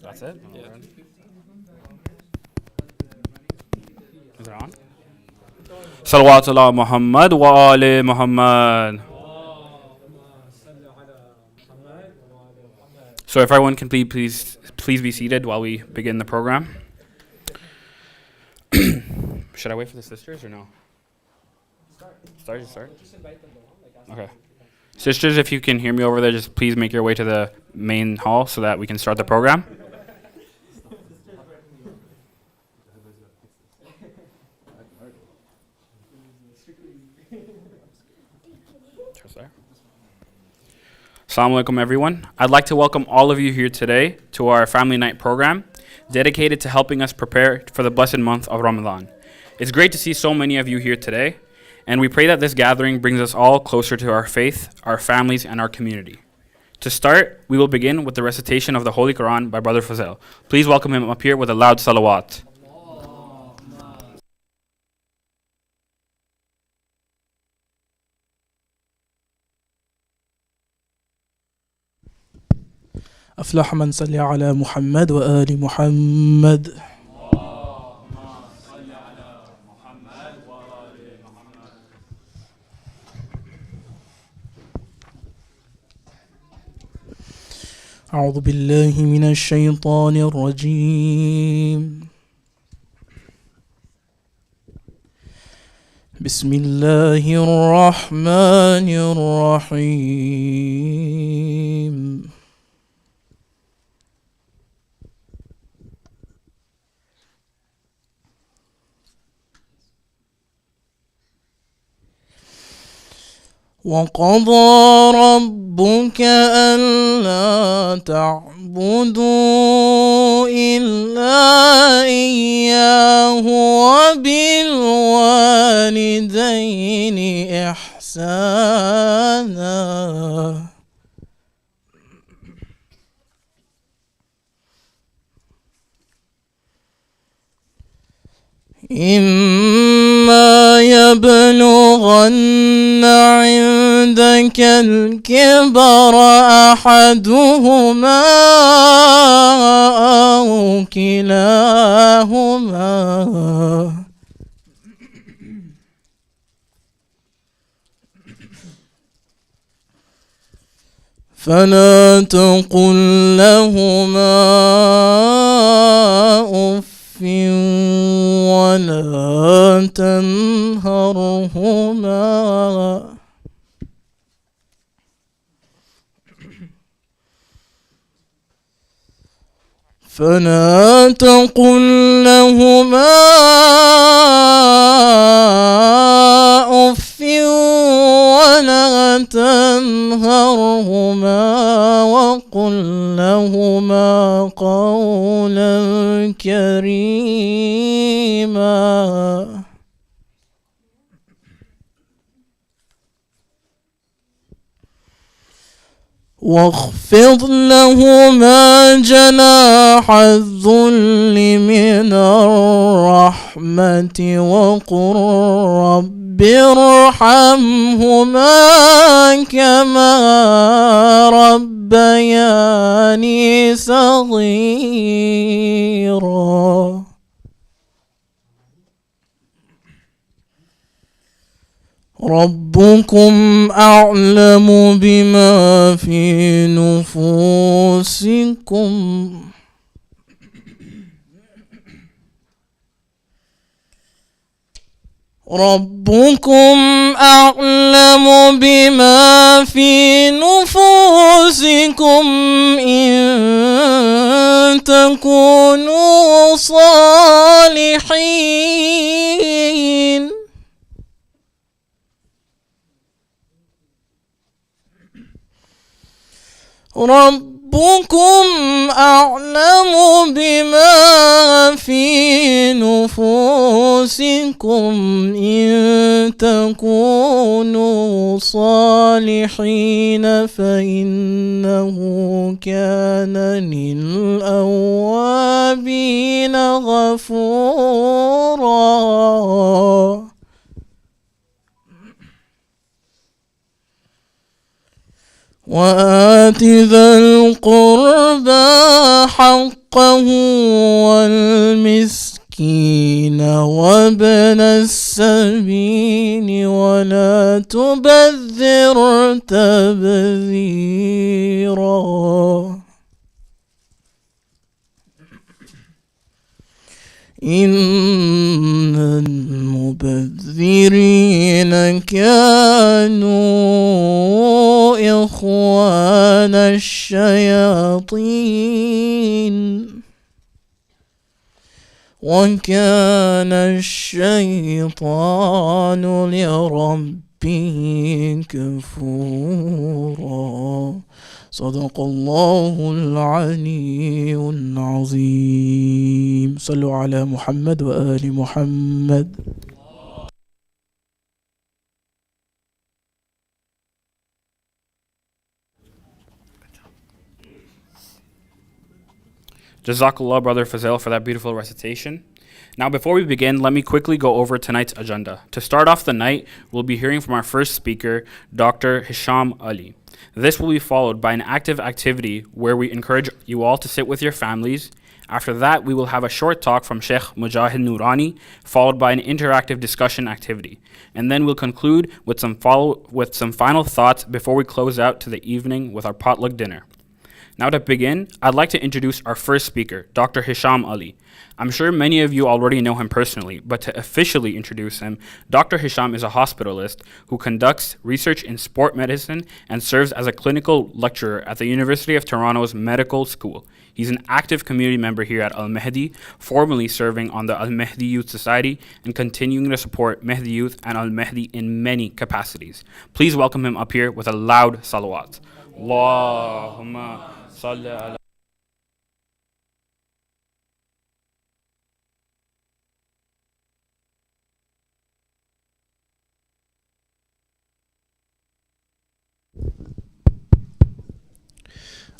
That's it? Yeah. Is it on? Salawat ala Muhammad wa ali Muhammad. So if everyone can please be seated while we begin the program. Should I wait for the sisters or no? Start. Okay. Sisters, if you can hear me over there, just please make your way to the main hall so that we can start the program. Assalamu alaikum, everyone. I'd like to welcome all of you here today to our Family Night program dedicated to helping us prepare for the blessed month of Ramadan. It's great to see so many of you here today, and we pray that this gathering brings us all closer to our faith, our families, and our community. To start, we will begin with the recitation of the Holy Quran by Brother Fazel. Please welcome him up here with a loud salawat. أفلح من صلى على محمد وآل محمد. أعوذ بالله من الشيطان الرجيم. بسم الله الرحمن الرحيم. وقضى ربك ألا تعبدوا إلا إياه وبالوالدين إحسانا. إما يبلغن عندك الكبر أحدهما أو كلاهما فلا تقل لهما أف ولا تنهرهما أف ولا تنهرهما وقل لهما قولا كريما. واخفض لهما جناح الذل من الرحمة وقل رب ارحمهما كما ربياني صغيرا. ربكم أعلم بما في نفوسكم ربكم أعلم بما في نفوسكم إن تكونوا صالحين ربكم أعلم بما في نفوسكم إن تكونوا صالحين فإنه كان للأوابين غفورا. وآت ذا القربى حقه والمسكين وابن السبيل ولا تبذر تبذيرا إن المبذرين كانوا إخوان الشياطين وكان الشيطان لربه كفورا صدق الله العلي العظيم صلوا على محمد وآل محمد. Jazakallah, Brother Fazil, for that beautiful recitation. Now, before we begin, let me quickly go over tonight's agenda. To start off the night, we'll be hearing from our first speaker, Dr. Hisham Ali. This will be followed by an active activity where we encourage you all to sit with your families. After that, we will have a short talk from Sheikh Mujahid Noorani, followed by an interactive discussion activity. And then we'll conclude with some final thoughts before we close out to the evening with our potluck dinner. Now to begin, I'd like to introduce our first speaker, Dr. Hisham Ali. I'm sure many of you already know him personally, but to officially introduce him, Dr. Hisham is a hospitalist who conducts research in sport medicine and serves as a clinical lecturer at the University of Toronto's Medical School. He's an active community member here at Al-Mahdi, formerly serving on the Al-Mahdi Youth Society and continuing to support Mahdi Youth and Al-Mahdi in many capacities. Please welcome him up here with a loud salawat. Allahumma salli ala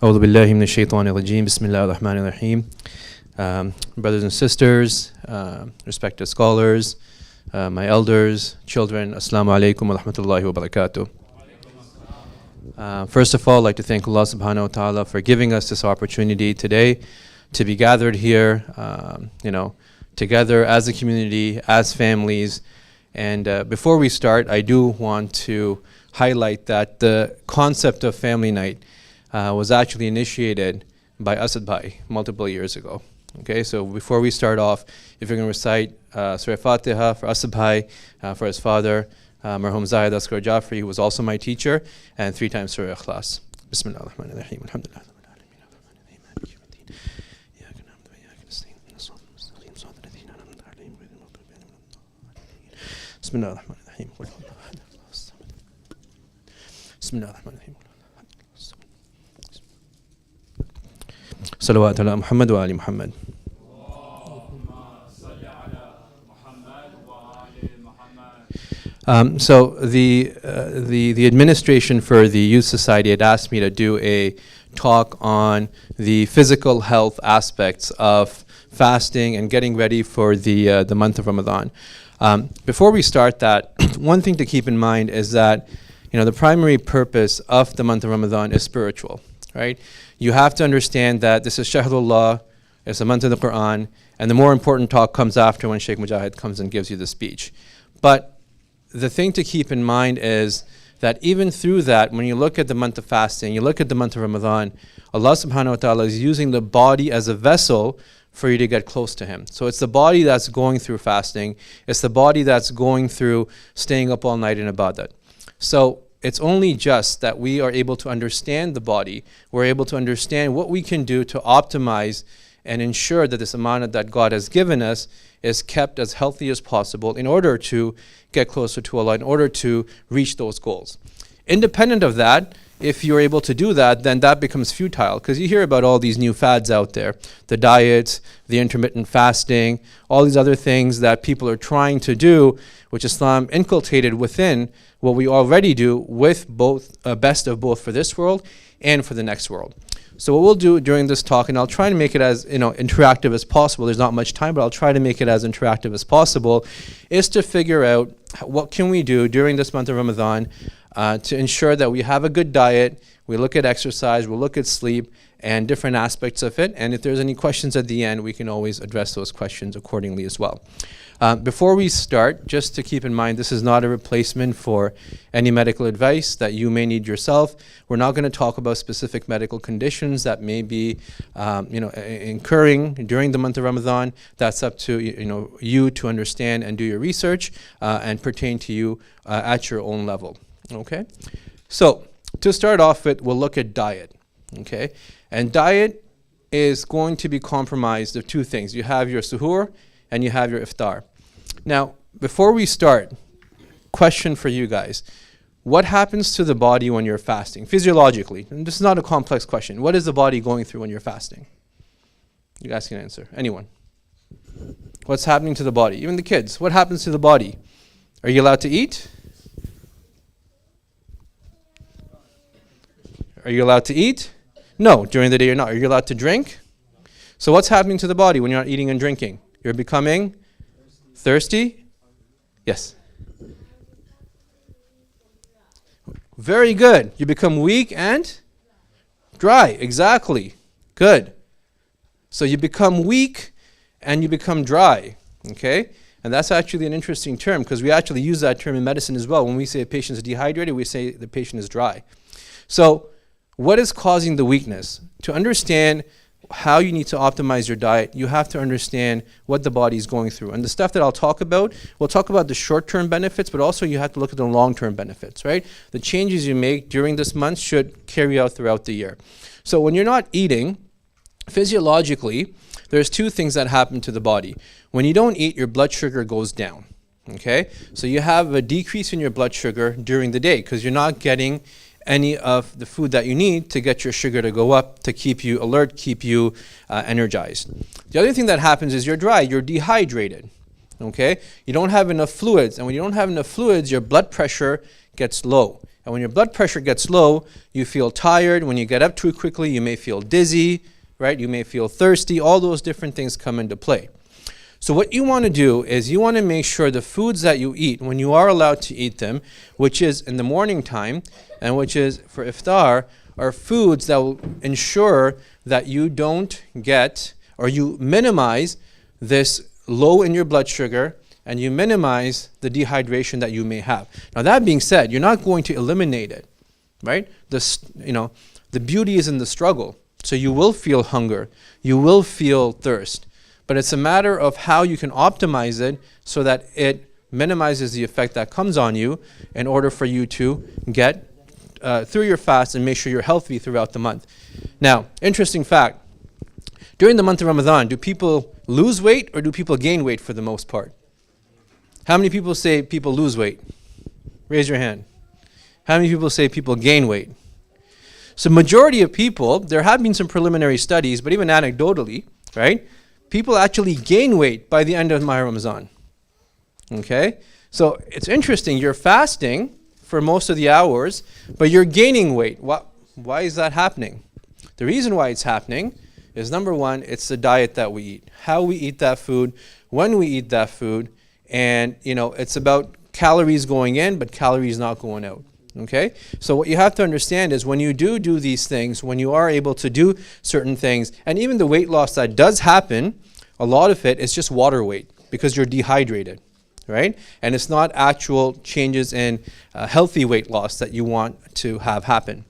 أعوذ بالله من الشيطان الرجيم بسم الله الرحمن الرحيم. Brothers and sisters, respected scholars, my elders, children, Assalamu alaikum wa rahmatullahi wa barakatuh. First of all, I'd like to thank Allah subhanahu wa ta'ala for giving us this opportunity today to be gathered here, together as a community, as families. And before we start, I do want to highlight that the concept of family night was actually initiated by Asad Bhai multiple years ago. Okay, so before we start off, if you're going to recite Surah Fatiha for Asad Bhai, for his father, Marhum Zahid Asghar Jafri, who was also my teacher, and 3 times Surah Ikhlas. Bismillah ar-Rahman ar-Rahim. Alhamdulillah. Bismillah ar-Rahman ar-Rahim. Bismillah ar-Rahman ar-Rahim. Salawat ala Muhammad wa ali Muhammad. So the administration for the Youth Society had asked me to do a talk on the physical health aspects of fasting and getting ready for the month of Ramadan. Before we start that, one thing to keep in mind is that the primary purpose of the month of Ramadan is spiritual, right? You have to understand that this is Shahrullah, it's the month of the Quran, and the more important talk comes after when Sheikh Mujahid comes and gives you the speech. But the thing to keep in mind is that even through that, when you look at the month of fasting, you look at the month of Ramadan, Allah subhanahu wa ta'ala is using the body as a vessel for you to get close to Him. So it's the body that's going through fasting, it's the body that's going through staying up all night in ibadat. So it's only just that we are able to understand the body, we're able to understand what we can do to optimize and ensure that this amanah that God has given us is kept as healthy as possible in order to get closer to Allah, in order to reach those goals. Independent of that, if you're able to do that, then that becomes futile, because you hear about all these new fads out there, the diets, the intermittent fasting, all these other things that people are trying to do, which Islam inculcated within what we already do with both best of both for this world and for the next world. So what we'll do during this talk, and I'll try to make it as interactive as possible. There's not much time, but I'll try to make it as interactive as possible, is to figure out what can we do during this month of Ramadan to ensure that we have a good diet, We look at exercise, we'll look at sleep, and different aspects of it. And if there's any questions at the end, we can always address those questions accordingly as well. Before we start, just to keep in mind, this is not a replacement for any medical advice that you may need yourself. We're not going to talk about specific medical conditions that may be, incurring during the month of Ramadan. That's up to you to understand and do your research and pertain to you at your own level. Okay, so to start off with, we'll look at diet. Okay, and diet is going to be compromised of two things. You have your suhoor and you have your iftar. Now, before we start, question for you guys. What happens to the body when you're fasting, physiologically? And this is not a complex question. What is the body going through when you're fasting? You guys can answer. Anyone? What's happening to the body? Even the kids. What happens to the body? Are you allowed to eat? Are you allowed to eat? No, during the day you're not. Are you allowed to drink? So what's happening to the body when you're not eating and drinking? You're becoming thirsty? Yes. Very good. You become weak and dry. Exactly. Good. So you become weak and you become dry. Okay? And that's actually an interesting term because we actually use that term in medicine as well. When we say a patient is dehydrated, we say the patient is dry. So what is causing the weakness? To understand how you need to optimize your diet, you have to understand what the body is going through. And the stuff that I'll talk about, we'll talk about the short-term benefits, but also you have to look at the long-term benefits, right? The changes you make during this month should carry out throughout the year. So when you're not eating, physiologically, there's two things that happen to the body. When you don't eat, your blood sugar goes down, okay? So you have a decrease in your blood sugar during the day because you're not getting any of the food that you need to get your sugar to go up, to keep you alert, keep you energized. The other thing that happens is you're dry, you're dehydrated, okay? You don't have enough fluids, and when you don't have enough fluids, your blood pressure gets low. And when your blood pressure gets low, you feel tired. When you get up too quickly, you may feel dizzy, right? You may feel thirsty. All those different things come into play. So what you want to do is you want to make sure the foods that you eat, when you are allowed to eat them, which is in the morning time and which is for iftar, are foods that will ensure that you don't get or you minimize this low in your blood sugar and you minimize the dehydration that you may have. Now that being said, you're not going to eliminate it, right? The beauty is in the struggle. So you will feel hunger, you will feel thirst. But it's a matter of how you can optimize it so that it minimizes the effect that comes on you in order for you to get through your fast and make sure you're healthy throughout the month. Now, interesting fact, during the month of Ramadan, do people lose weight or do people gain weight for the most part? How many people say people lose weight? Raise your hand. How many people say people gain weight? So majority of people, there have been some preliminary studies, but even anecdotally, right? People actually gain weight by the end of my Ramadan. Okay? So it's interesting. You're fasting for most of the hours, but you're gaining weight. Why is that happening? The reason why it's happening is, number one, it's the diet that we eat. How we eat that food, when we eat that food, and it's about calories going in, but calories not going out. Okay? So what you have to understand is when you do these things, when you are able to do certain things, and even the weight loss that does happen, a lot of it is just water weight because you're dehydrated, right? And it's not actual changes in healthy weight loss that you want to have happen.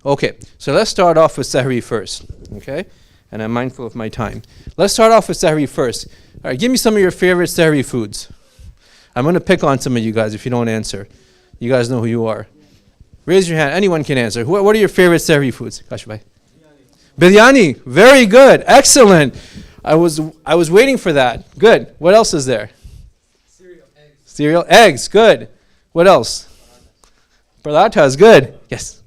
Okay, so let's start off with Sahri first, okay? And I'm mindful of my time. Let's start off with Sahri first. All right, give me some of your favorite Sahri foods. I'm going to pick on some of you guys if you don't answer. You guys know who you are. Raise your hand. Anyone can answer. What are your favorite Sahri foods? Kash bhai. Biryani. Very good. Excellent. I was waiting for that. Good. What else is there? Cereal. Eggs. Cereal. Eggs. Good. What else? Parathas. Good. Yes.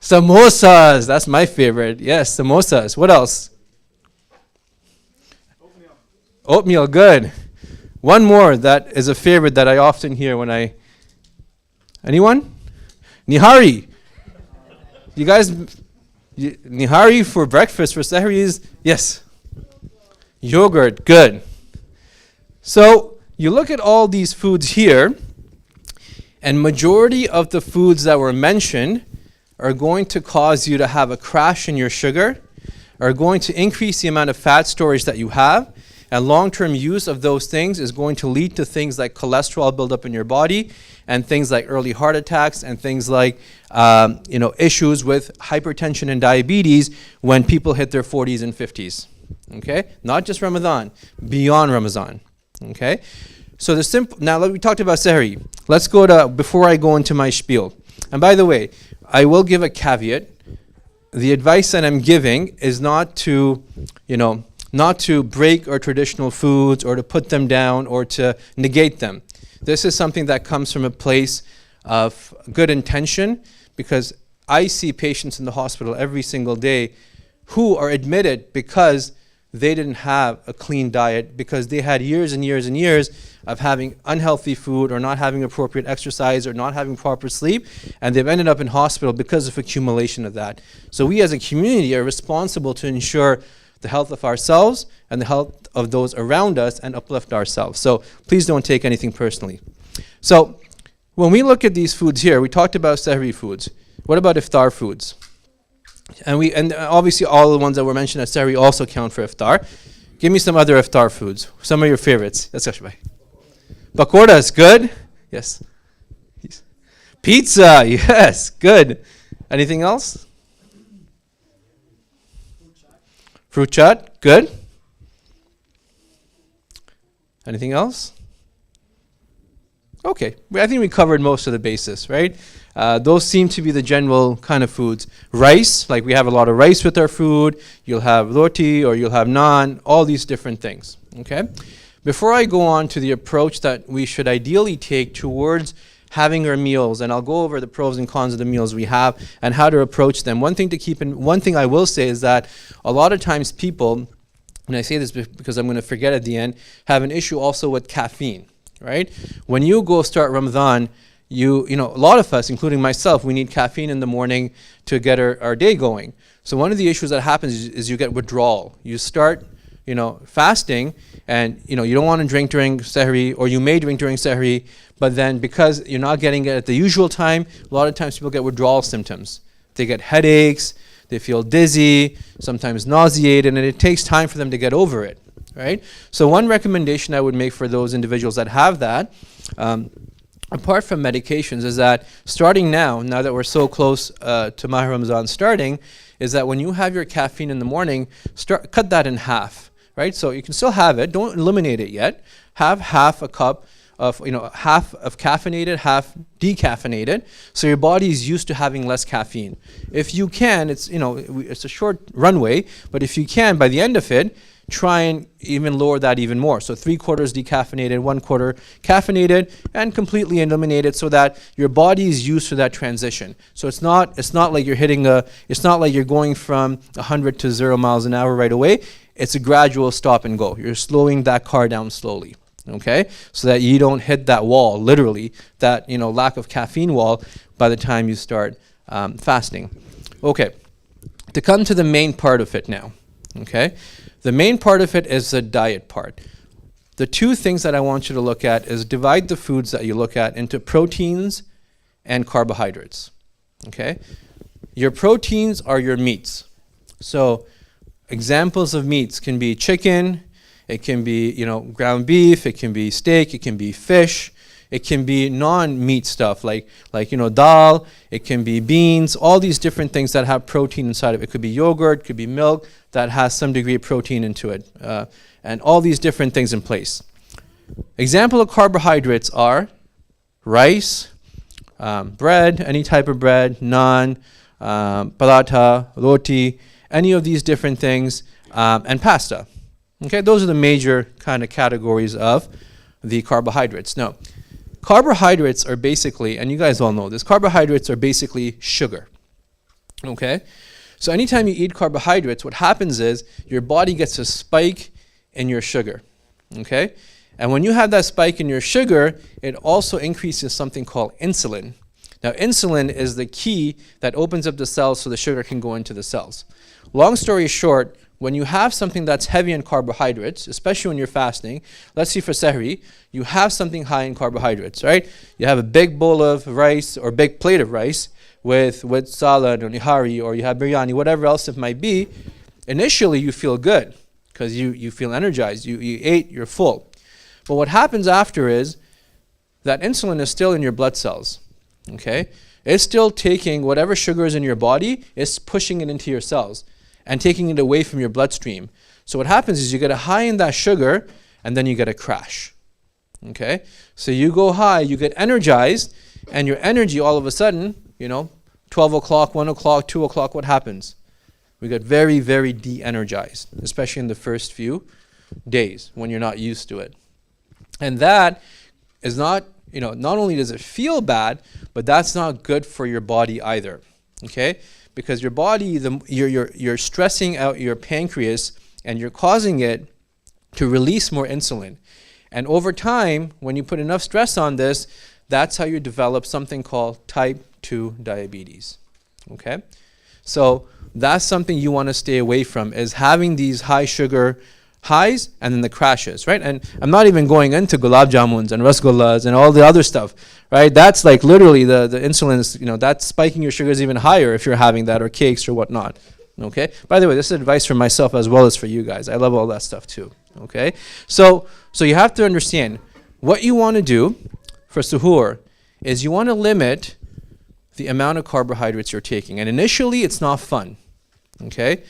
Samosas. That's my favorite. Yes, samosas. What else? Oatmeal. Oatmeal. Good. One more that is a favorite that I often hear when I... Anyone? Nihari. You guys, nihari for breakfast, for sahri is, yes. Yogurt, good. So you look at all these foods here, and majority of the foods that were mentioned are going to cause you to have a crash in your sugar, are going to increase the amount of fat storage that you have, and long-term use of those things is going to lead to things like cholesterol buildup in your body, and things like early heart attacks, and things like issues with hypertension and diabetes when people hit their 40s and 50s. Okay, not just Ramadan, beyond Ramadan. Okay, so now we talked about Sahri. Let's go to, before I go into my spiel. And by the way, I will give a caveat. The advice that I'm giving is not to break our traditional foods or to put them down or to negate them. This is something that comes from a place of good intention, because I see patients in the hospital every single day who are admitted because they didn't have a clean diet, because they had years and years and years of having unhealthy food or not having appropriate exercise or not having proper sleep, and they've ended up in hospital because of accumulation of that. So we as a community are responsible to ensure the health of ourselves and the health of those around us and uplift ourselves. So please don't take anything personally. So when we look at these foods here, we talked about Sahri foods. What about iftar foods? And obviously all the ones that were mentioned at Sahri also count for iftar. Give me some other iftar foods. Some of your favorites. Let's go, Shabai. Pakoras, good? Yes. Pizza, yes, good. Anything else? Fruit chaat, good. Anything else? Okay, I think we covered most of the bases, right? Those seem to be the general kind of foods. Rice, like we have a lot of rice with our food. You'll have roti or you'll have naan, all these different things, okay? Before I go on to the approach that we should ideally take towards having our meals, and I'll go over the pros and cons of the meals we have and how to approach them. One thing I will say is that a lot of times people, and I say this because I'm going to forget at the end, have an issue also with caffeine, right? When you go start Ramadan, a lot of us, including myself, we need caffeine in the morning to get our day going. So one of the issues that happens is you get withdrawal. You start fasting, and you don't want to drink during Sahri, or you may drink during Sahri, but then because you're not getting it at the usual time, a lot of times people get withdrawal symptoms. They get headaches, they feel dizzy, sometimes nauseated, and it takes time for them to get over it, right? So one recommendation I would make for those individuals that have that, apart from medications, is that starting now that we're so close to Mahr Ramadan starting, is that when you have your caffeine in the morning, cut that in half, right? So you can still have it, don't eliminate it yet. Have half a cup of, half of caffeinated, half decaffeinated, so your body is used to having less caffeine. If you can, it's a short runway, but if you can, by the end of it, try and even lower that even more. So 3/4 decaffeinated, 1/4 caffeinated, and completely eliminated, so that your body is used to that transition. So it's not like it's not like you're going from 100 to 0 miles an hour right away. It's a gradual stop and go. You're slowing that car down slowly, okay? So that you don't hit that wall, literally, that lack of caffeine wall by the time you start fasting. Okay, to come to the main part of it now, okay? The main part of it is the diet part. The two things that I want you to look at is divide the foods that you look at into proteins and carbohydrates, okay? Your proteins are your meats. So examples of meats can be chicken, it can be, ground beef, it can be steak, it can be fish, it can be non-meat stuff like dal, it can be beans, all these different things that have protein inside of it. It could be yogurt, could be milk that has some degree of protein into it, and all these different things in place. Example of carbohydrates are rice, bread, any type of bread, naan, paratha, roti, any of these different things, and pasta. Okay, those are the major kind of categories of the carbohydrates. Now, carbohydrates are basically, and you guys all know this, carbohydrates are basically sugar. Okay? So anytime you eat carbohydrates, what happens is your body gets a spike in your sugar. Okay? And when you have that spike in your sugar, it also increases something called insulin. Now, insulin is the key that opens up the cells so the sugar can go into the cells. Long story short, when you have something that's heavy in carbohydrates, especially when you're fasting, let's see for Sahri, you have something high in carbohydrates, right? You have a big bowl of rice or big plate of rice, with salad or nihari, or you have biryani, whatever else it might be, initially you feel good because you feel energized. You ate, you're full. But what happens after is that insulin is still in your blood cells. Okay? It's still taking whatever sugar is in your body, it's pushing it into your cells and taking it away from your bloodstream. So what happens is you get a high in that sugar and then you get a crash. Okay? So you go high, you get energized, and your energy all of a sudden, 12 o'clock, 1 o'clock, 2 o'clock, what happens? We get very, very de-energized, especially in the first few days when you're not used to it. And that is not, not only does it feel bad, but that's not good for your body either. Okay? Because your body, you're stressing out your pancreas and you're causing it to release more insulin. And over time, when you put enough stress on this, that's how you develop something called type 2 diabetes. Okay? So that's something you want to stay away from, is having these high sugar highs and then the crashes, right? And I'm not even going into gulab jamuns and rasgullas and all the other stuff, right? That's like literally the insulin is, that's spiking your sugars even higher if you're having that, or cakes or whatnot. Okay? By the way, this is advice for myself as well as for you guys. I love all that stuff too. Okay? So you have to understand what you want to do for suhoor is you want to limit the amount of carbohydrates you're taking. And initially, it's not fun. Okay?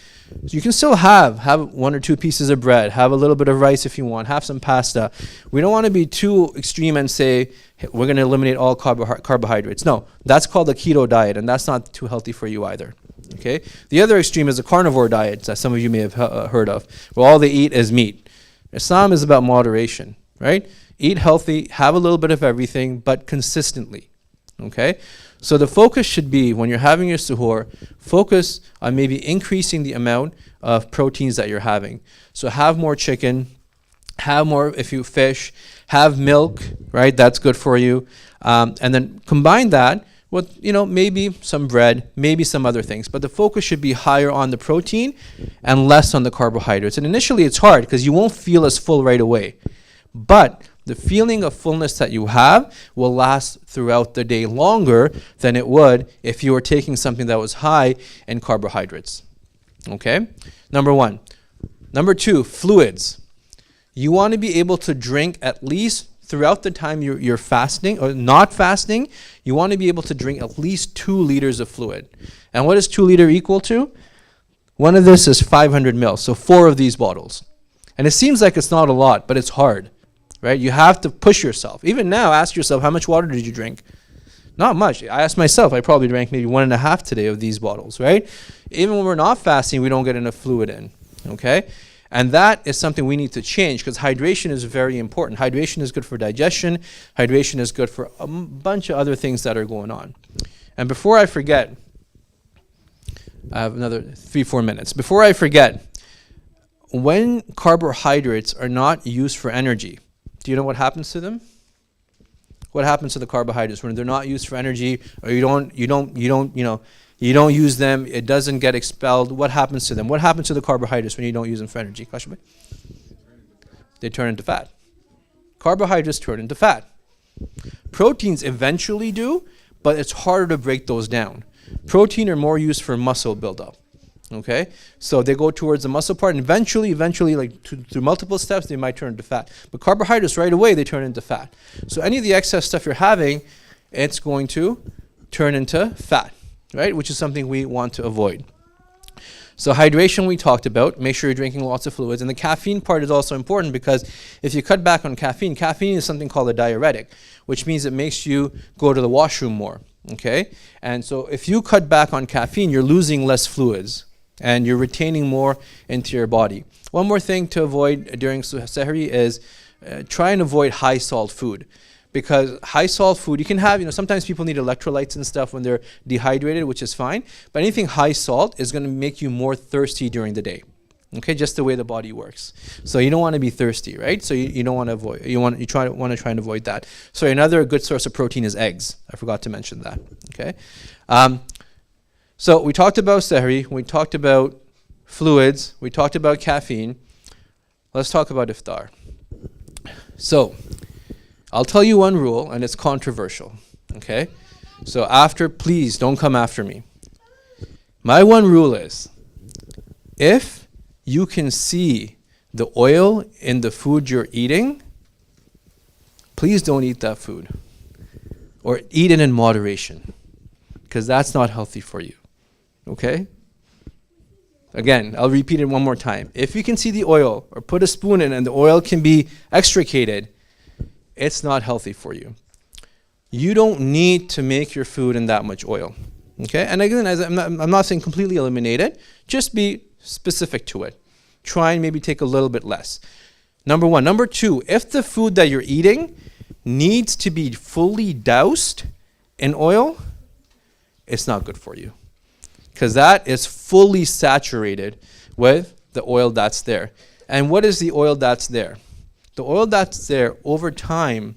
So you can still have 1 or 2 pieces of bread, have a little bit of rice if you want, have some pasta. We don't want to be too extreme and say, hey, we're going to eliminate all carbohydrates. No, that's called a keto diet, and that's not too healthy for you either. Okay? The other extreme is a carnivore diet that some of you may have heard of, where all they eat is meat. Islam is about moderation, right? Eat healthy, have a little bit of everything, but consistently. Okay? So the focus should be, when you're having your suhoor, focus on maybe increasing the amount of proteins that you're having. So have more chicken, have more, if you fish, have milk, right? That's good for you. And then combine that with, maybe some bread, maybe some other things. But the focus should be higher on the protein and less on the carbohydrates. And initially it's hard because you won't feel as full right away. But the feeling of fullness that you have will last throughout the day longer than it would if you were taking something that was high in carbohydrates. Okay? Number 1. Number 2, fluids. You want to be able to drink at least throughout the time you're fasting or not fasting. You want to be able to drink at least 2 liters of fluid. And what is 2 liter equal to? One of this is 500 mils, so 4 of these bottles. And it seems like it's not a lot, but it's hard. Right? You have to push yourself. Even now, ask yourself, how much water did you drink? Not much. I asked myself, I probably drank maybe 1.5 today of these bottles, right? Even when we're not fasting, we don't get enough fluid in, okay? And that is something we need to change, because hydration is very important. Hydration is good for digestion. Hydration is good for a bunch of other things that are going on. And before I forget, I have another 3-4 minutes. Before I forget, when carbohydrates are not used for energy, do you know what happens to them? What happens to the carbohydrates when they're not used for energy, or you don't use them, it doesn't get expelled? What happens to them? What happens to the carbohydrates when you don't use them for energy? Kashmir? They turn into fat. Carbohydrates turn into fat. Proteins eventually do, but it's harder to break those down. Protein are more used for muscle buildup. Okay, so they go towards the muscle part, and eventually, like through multiple steps, they might turn into fat. But carbohydrates, right away, they turn into fat. So any of the excess stuff you're having, it's going to turn into fat, right? Which is something we want to avoid. So hydration we talked about. Make sure you're drinking lots of fluids. And the caffeine part is also important, because if you cut back on caffeine is something called a diuretic, which means it makes you go to the washroom more. Okay, and so if you cut back on caffeine, you're losing less fluids, and you're retaining more into your body. One more thing to avoid during Sahri is try and avoid high salt food. Because high salt food, you can have, sometimes people need electrolytes and stuff when they're dehydrated, which is fine. But anything high salt is going to make you more thirsty during the day. Okay, just the way the body works. So you don't want to be thirsty, right? So you don't want to avoid, want to try and avoid that. So another good source of protein is eggs. I forgot to mention that. Okay. So we talked about sahri, we talked about fluids, we talked about caffeine. Let's talk about iftar. So I'll tell you one rule, and it's controversial, okay? So after, please don't come after me. My one rule is, if you can see the oil in the food you're eating, please don't eat that food. Or eat it in moderation, because that's not healthy for you. Okay? Again, I'll repeat it one more time. If you can see the oil, or put a spoon in and the oil can be extricated, it's not healthy for you. You don't need to make your food in that much oil. Okay? And again, I'm not saying completely eliminate it, just be specific to it. Try and maybe take a little bit less. Number one. Number two, if the food that you're eating needs to be fully doused in oil, it's not good for you. Because that is fully saturated with the oil that's there. And what is the oil that's there? The oil that's there over time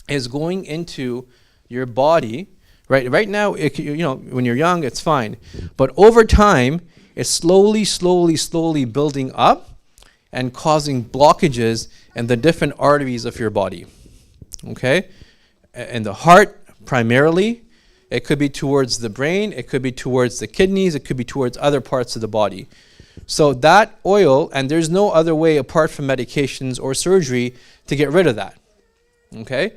is going into your body. Right now, when you're young, it's fine. But over time, it's slowly building up and causing blockages in the different arteries of your body. Okay? And the heart, primarily. It could be towards the brain, it could be towards the kidneys, it could be towards other parts of the body. So that oil, and there's no other way apart from medications or surgery to get rid of that. Okay?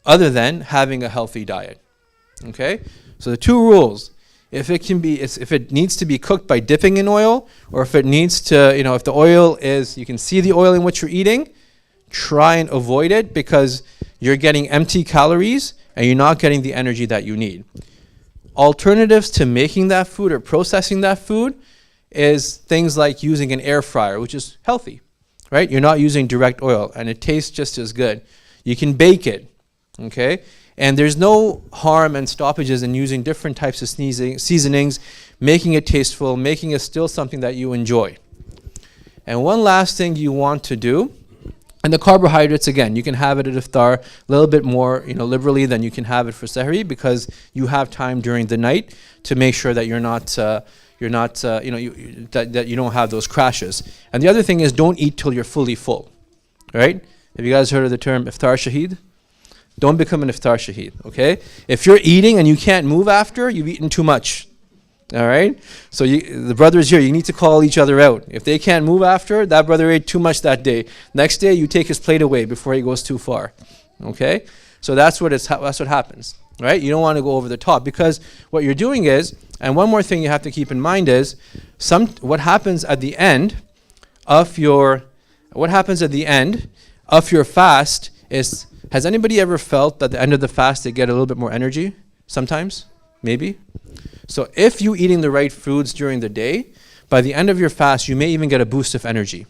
Other than having a healthy diet. Okay? So the two rules, if it needs to be cooked by dipping in oil, or if it needs to, if the oil is, you can see the oil in what you're eating, try and avoid it, because you're getting empty calories and you're not getting the energy that you need. Alternatives to making that food or processing that food is things like using an air fryer, which is healthy, right? You're not using direct oil and it tastes just as good. You can bake it, okay? And there's no harm and stoppages in using different types of seasonings, making it tasteful, making it still something that you enjoy. And one last thing you want to do, and the carbohydrates, again, you can have it at iftar a little bit more, liberally than you can have it for sahri, because you have time during the night to make sure that that you don't have those crashes. And the other thing is, don't eat till you're fully full, right? Have you guys heard of the term iftar shaheed? Don't become an iftar shaheed, okay? If you're eating and you can't move after, you've eaten too much. All right? So the brothers here, you need to call each other out. If they can't move after, that brother ate too much that day. Next day, you take his plate away before he goes too far. Okay? So that's what happens, right? You don't want to go over the top, because what you're doing is, and one more thing you have to keep in mind is, what happens at the end of your fast is, has anybody ever felt that at the end of the fast they get a little bit more energy? Sometimes? Maybe? So if you're eating the right foods during the day, by the end of your fast, you may even get a boost of energy.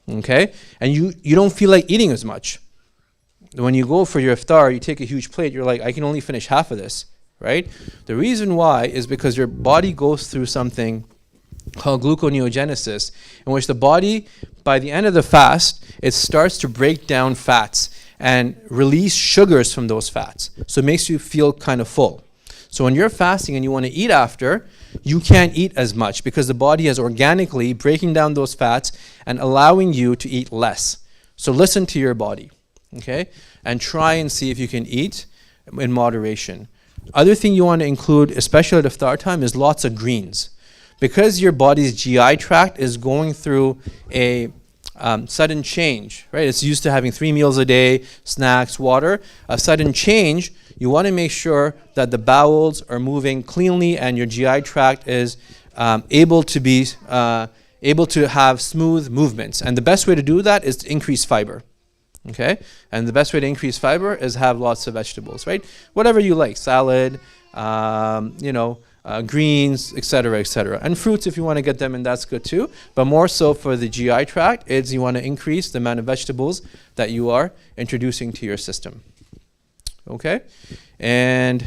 Okay? And you don't feel like eating as much. When you go for your iftar, you take a huge plate, you're like, I can only finish half of this, right? The reason why is because your body goes through something called gluconeogenesis, in which the body, by the end of the fast, it starts to break down fats and release sugars from those fats. So it makes you feel kind of full. So when you're fasting and you want to eat after, you can't eat as much, because the body is organically breaking down those fats and allowing you to eat less. So listen to your body, okay? And try and see if you can eat in moderation. Other thing you want to include, especially at iftar time, is lots of greens. Because your body's GI tract is going through a sudden change, right? It's used to having 3 meals a day, snacks, water. A sudden change, you want to make sure that the bowels are moving cleanly and your GI tract is able to have smooth movements. And the best way to do that is to increase fiber. Okay? And the best way to increase fiber is have lots of vegetables, right? Whatever you like, salad, greens, etc., etc. And fruits, if you want to get them in, that's good too. But more so for the GI tract, is you want to increase the amount of vegetables that you are introducing to your system. Okay? And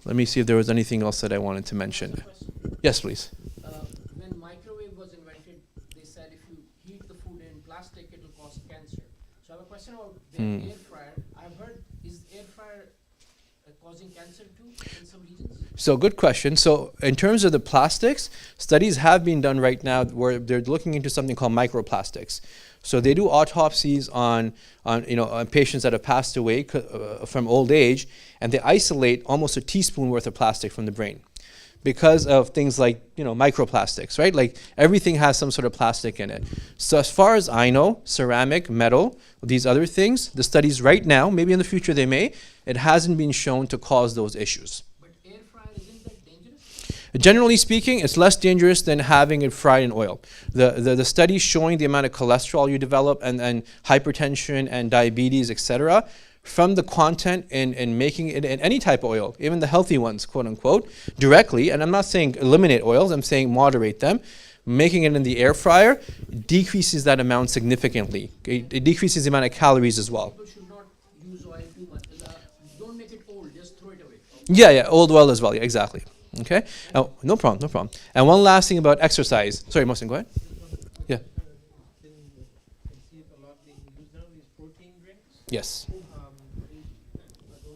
let me see if there was anything else that I wanted to mention. Yes, please. When microwave was invented, they said if you heat the food in plastic, it will cause cancer. So I have a question about the air fryer. I've heard, is air fryer causing cancer too in some regions? So good question. So in terms of the plastics, studies have been done right now where they're looking into something called microplastics. So they do autopsies on patients that have passed away from old age, and they isolate almost a teaspoon worth of plastic from the brain because of things like microplastics, right? Like everything has some sort of plastic in it. So as far as I know, ceramic, metal, these other things, the studies right now, maybe in the future they may, it hasn't been shown to cause those issues. But air fryer, isn't that dangerous? Generally speaking, it's less dangerous than having it fried in oil. The studies showing the amount of cholesterol you develop and hypertension and diabetes, etc., from the content in making it in any type of oil, even the healthy ones, quote unquote, directly, and I'm not saying eliminate oils, I'm saying moderate them, making it in the air fryer decreases that amount significantly. It decreases the amount of calories as well. People should not use oil too much. Don't make it old, just throw it away. Yeah, old oil as well, yeah, exactly. Okay, no problem. And one last thing about exercise. Sorry, Mohsin, go ahead. Yeah. See a lot being used now, these protein drinks. Yes. I don't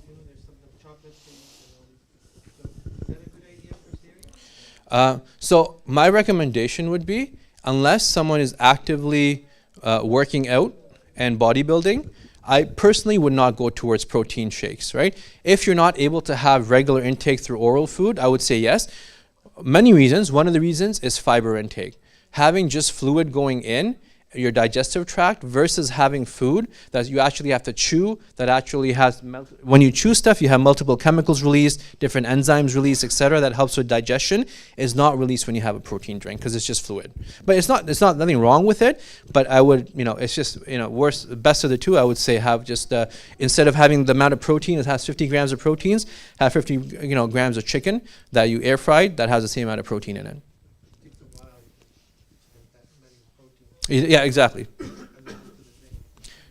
know, there's some chocolate things and all these. So is that a good idea for cereal? So my recommendation would be, unless someone is actively working out and bodybuilding, I personally would not go towards protein shakes, right? If you're not able to have regular intake through oral food, I would say yes. Many reasons. One of the reasons is fiber intake. Having just fluid going in your digestive tract versus having food that you actually have to chew, that actually has, when you chew stuff, you have multiple chemicals released, different enzymes released, etc., that helps with digestion, is not released when you have a protein drink because it's just fluid. But it's not nothing wrong with it, but I would, it's just, best of the two, I would say have just, instead of having the amount of protein, it has 50 grams of proteins, have 50, grams of chicken that you air fried that has the same amount of protein in it. Takes a while and that many protein. Yeah, exactly.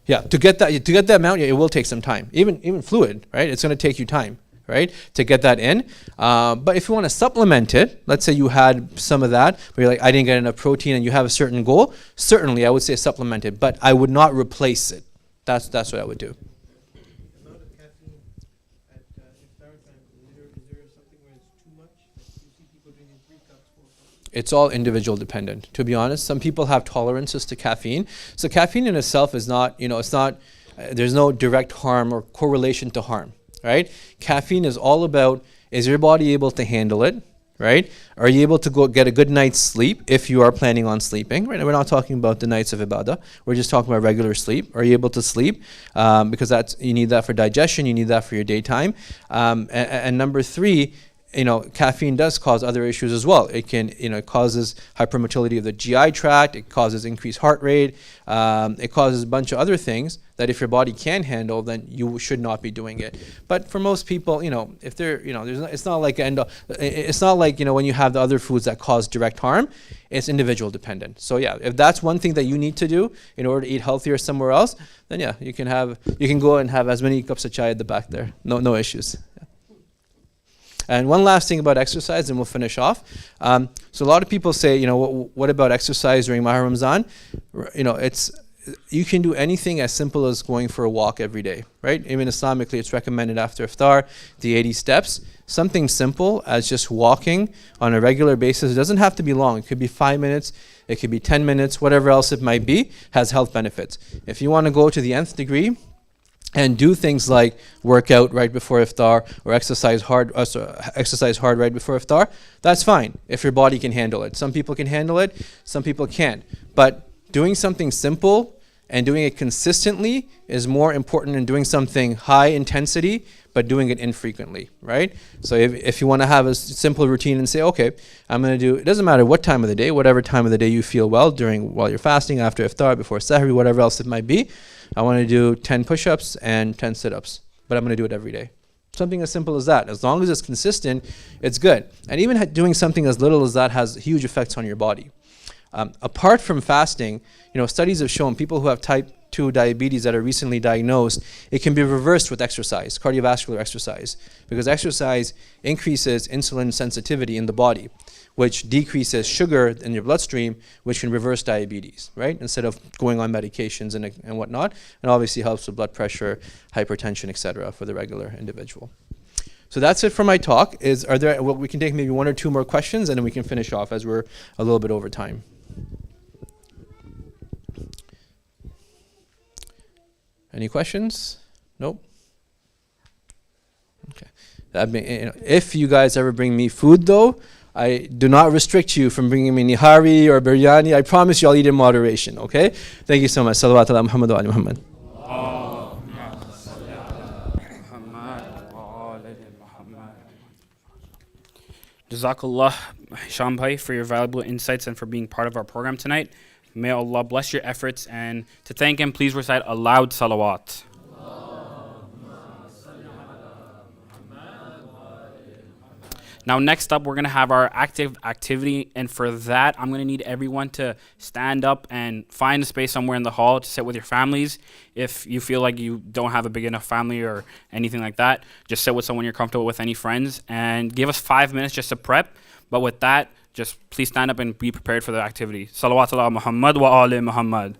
Yeah, to get that amount, it will take some time. Even fluid, right? It's going to take you time, right, to get that in. But if you want to supplement it, let's say you had some of that, but you're like, I didn't get enough protein, and you have a certain goal. Certainly, I would say supplement it, but I would not replace it. That's what I would do. The amount of caffeine at iftar time, is there something where it's too much? Like you see people drinking 3 cups, 4 cups. It's all individual dependent, to be honest. Some people have tolerances to caffeine. So caffeine in itself is not, there's no direct harm or correlation to harm, right? Caffeine is all about, is your body able to handle it, right? Are you able to go get a good night's sleep if you are planning on sleeping, right? We're not talking about the nights of ibadah. We're just talking about regular sleep. Are you able to sleep? Because you need that for digestion, you need that for your daytime. And number 3, caffeine does cause other issues as well. It can, it causes hypermotility of the GI tract. It causes increased heart rate. It causes a bunch of other things that if your body can handle, then you should not be doing it. But for most people, if they're, it's not like when you have the other foods that cause direct harm. It's individual dependent. So yeah, if that's one thing that you need to do in order to eat healthier somewhere else, then yeah, you can go and have as many cups of chai at the back there. No issues. And one last thing about exercise, and we'll finish off. So a lot of people say, what about exercise during Mahr Ramazan? You can do anything as simple as going for a walk every day, right? Even Islamically, it's recommended after iftar, the 80 steps. Something simple as just walking on a regular basis. It doesn't have to be long. It could be 5 minutes. It could be 10 minutes. Whatever else it might be has health benefits. If you want to go to the nth degree, and do things like work out right before iftar or exercise hard right before iftar, that's fine if your body can handle it. Some people can handle it, some people can't. But doing something simple and doing it consistently is more important than doing something high intensity but doing it infrequently, right? So if you want to have a simple routine and say, okay, I'm going to do, it doesn't matter what time of the day, whatever time of the day you feel well while you're fasting, after iftar, before sahri, whatever else it might be, I want to do 10 push-ups and 10 sit-ups, but I'm going to do it every day. Something as simple as that. As long as it's consistent, it's good. And even doing something as little as that has huge effects on your body. Apart from fasting, studies have shown people who have type 2 diabetes that are recently diagnosed, it can be reversed with exercise, cardiovascular exercise, because exercise increases insulin sensitivity in the body, which decreases sugar in your bloodstream, which can reverse diabetes, right? Instead of going on medications and whatnot, and obviously helps with blood pressure, hypertension, etc. for the regular individual. So that's it for my talk. Are there? Well, we can take maybe one or two more questions, and then we can finish off as we're a little bit over time. Any questions? Nope. Okay. If you guys ever bring me food, though, I do not restrict you from bringing me nihari or biryani. I promise you I'll eat in moderation, okay? Thank you so much. Salawat ala Muhammad wa ali Muhammad. Jazakallah, Hisham Bhai, for your valuable insights and for being part of our program tonight. May Allah bless your efforts, and to thank him, please recite a loud salawat. Now, next up, we're going to have our active activity, and for that, I'm going to need everyone to stand up and find a space somewhere in the hall to sit with your families. If you feel like you don't have a big enough family or anything like that, just sit with someone you're comfortable with, any friends, and give us 5 minutes just to prep. But with that, just please stand up and be prepared for the activity. Salawat ala Muhammad wa ali Muhammad.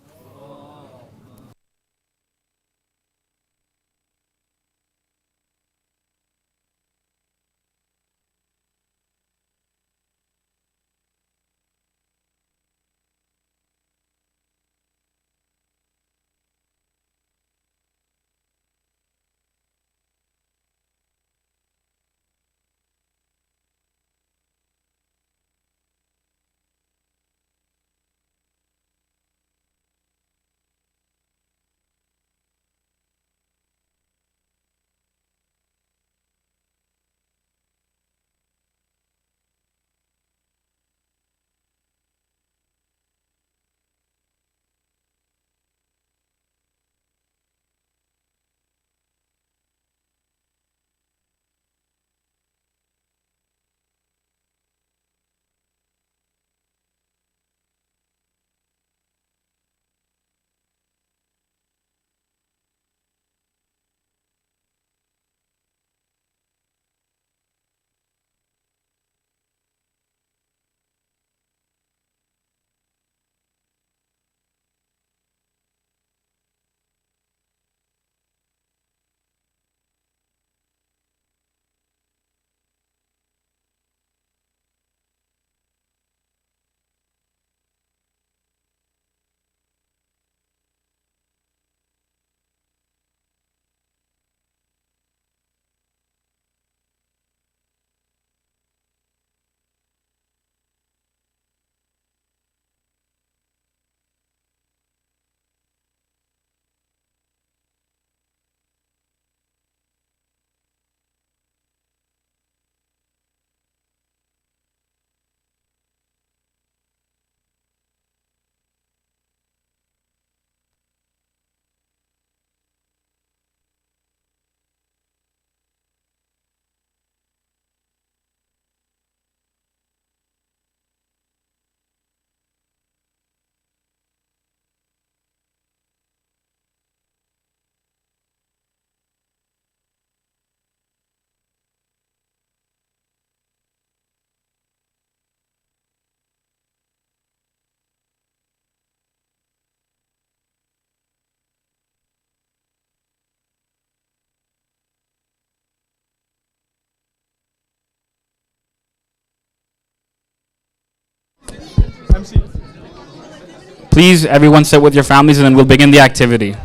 Please, everyone sit with your families, and then we'll begin the activity.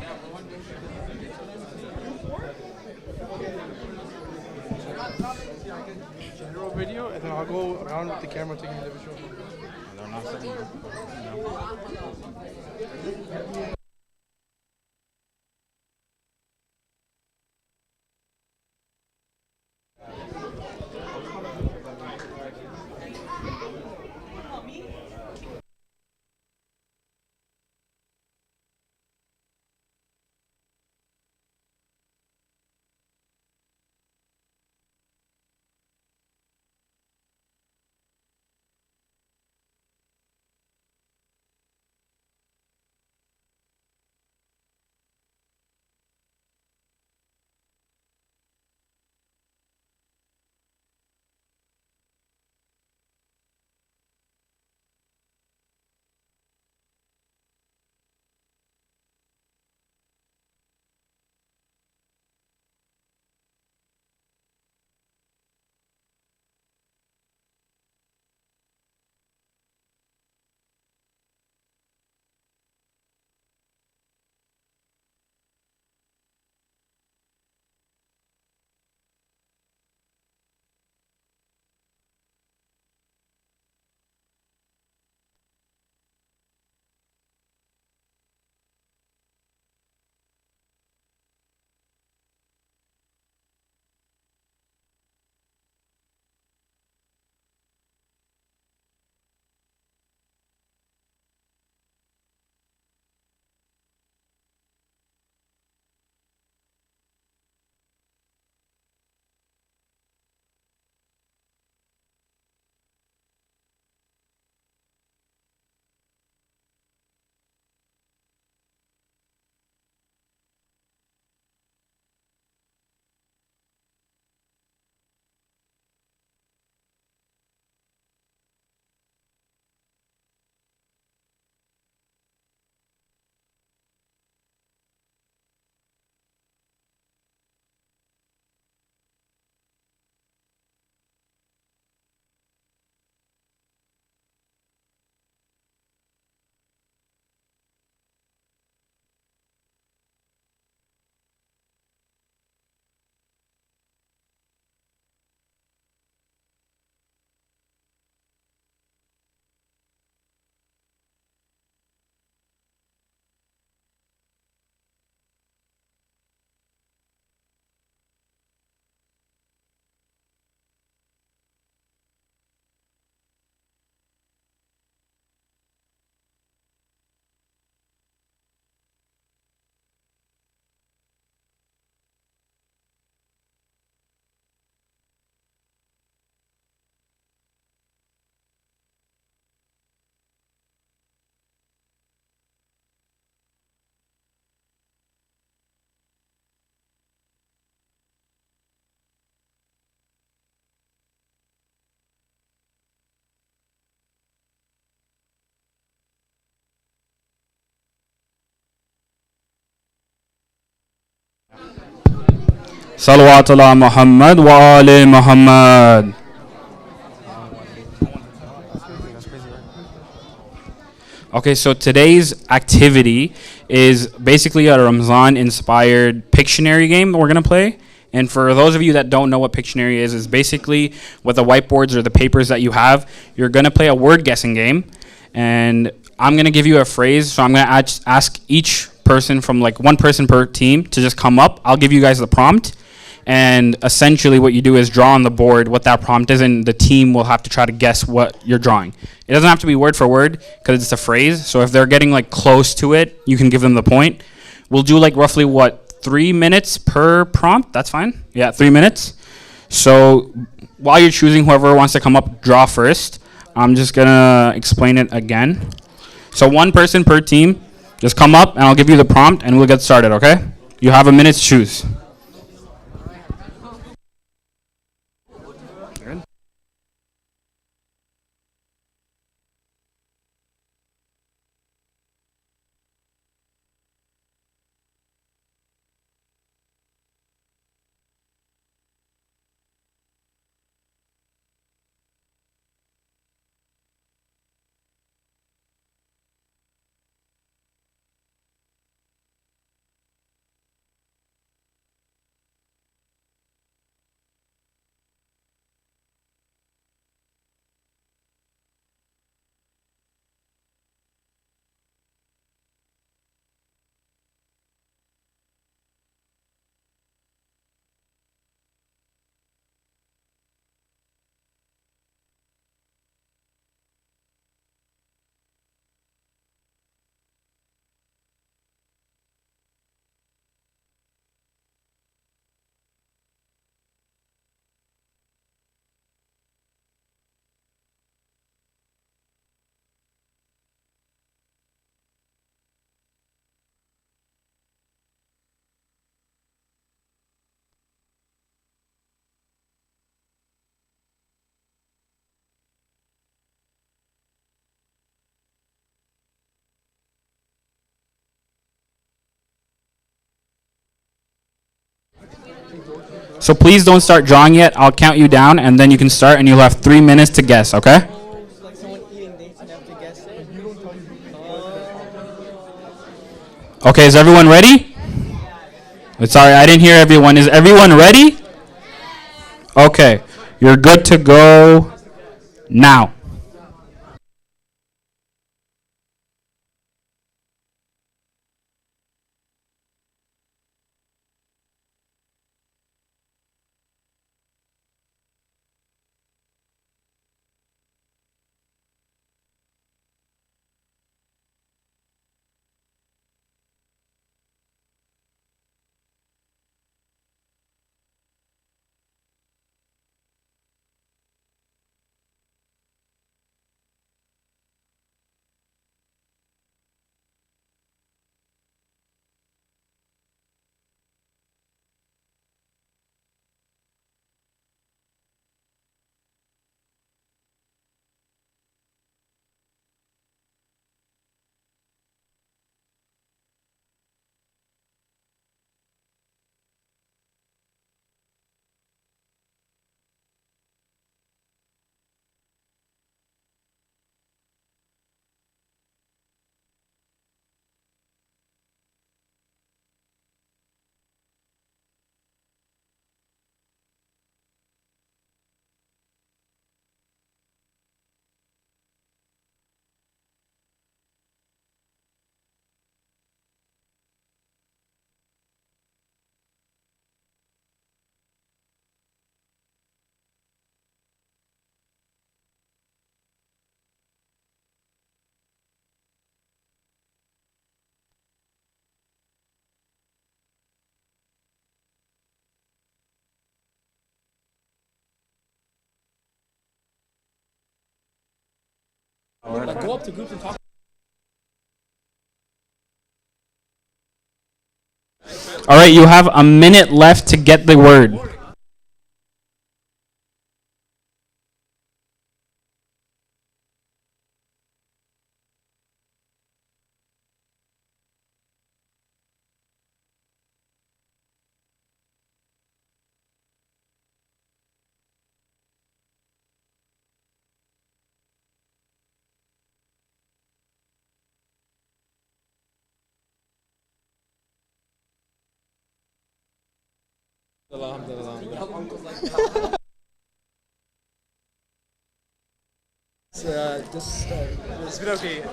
General video, and then I'll go around with the camera taking the visual. صلوات على محمد وآل محمد. Okay, so today's activity is basically a Ramzan inspired Pictionary game that we're going to play. And for those of you that don't know what Pictionary is basically with the whiteboards or the papers that you have, you're going to play a word guessing game. And I'm going to give you a phrase. So I'm going to ask each person from like one person per team to just come up. I'll give you guys the prompt. And essentially what you do is draw on the board what that prompt is, and the team will have to try to guess what you're drawing. It doesn't have to be word for word because it's a phrase. So if they're getting like close to it, you can give them the point. We'll do like roughly 3 minutes per prompt. That's fine. Yeah, 3 minutes. So while you're choosing whoever wants to come up, draw first. I'm just gonna explain it again. So one person per team, just come up and I'll give you the prompt and we'll get started, okay? You have a minute to choose. So please don't start drawing yet. I'll count you down and then you can start and you'll have 3 minutes to guess, okay? Okay, is everyone ready? Sorry, I didn't hear everyone. Is everyone ready? Okay, you're good to go now. All right, you have a minute left to get the word.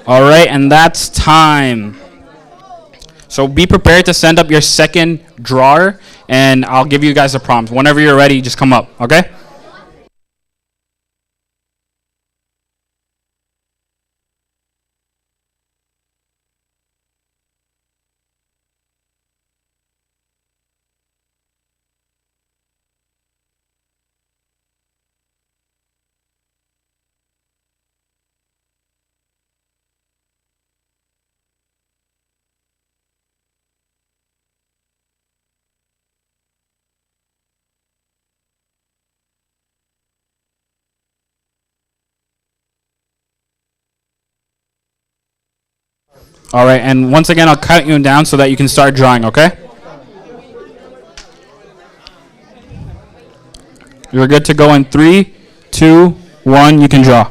All right, and that's time. So be prepared to send up your second drawer, and I'll give you guys a prompt. Whenever you're ready, just come up, okay? All right, and once again, I'll count you down so that you can start drawing, okay? You're good to go in 3, 2, 1. You can draw.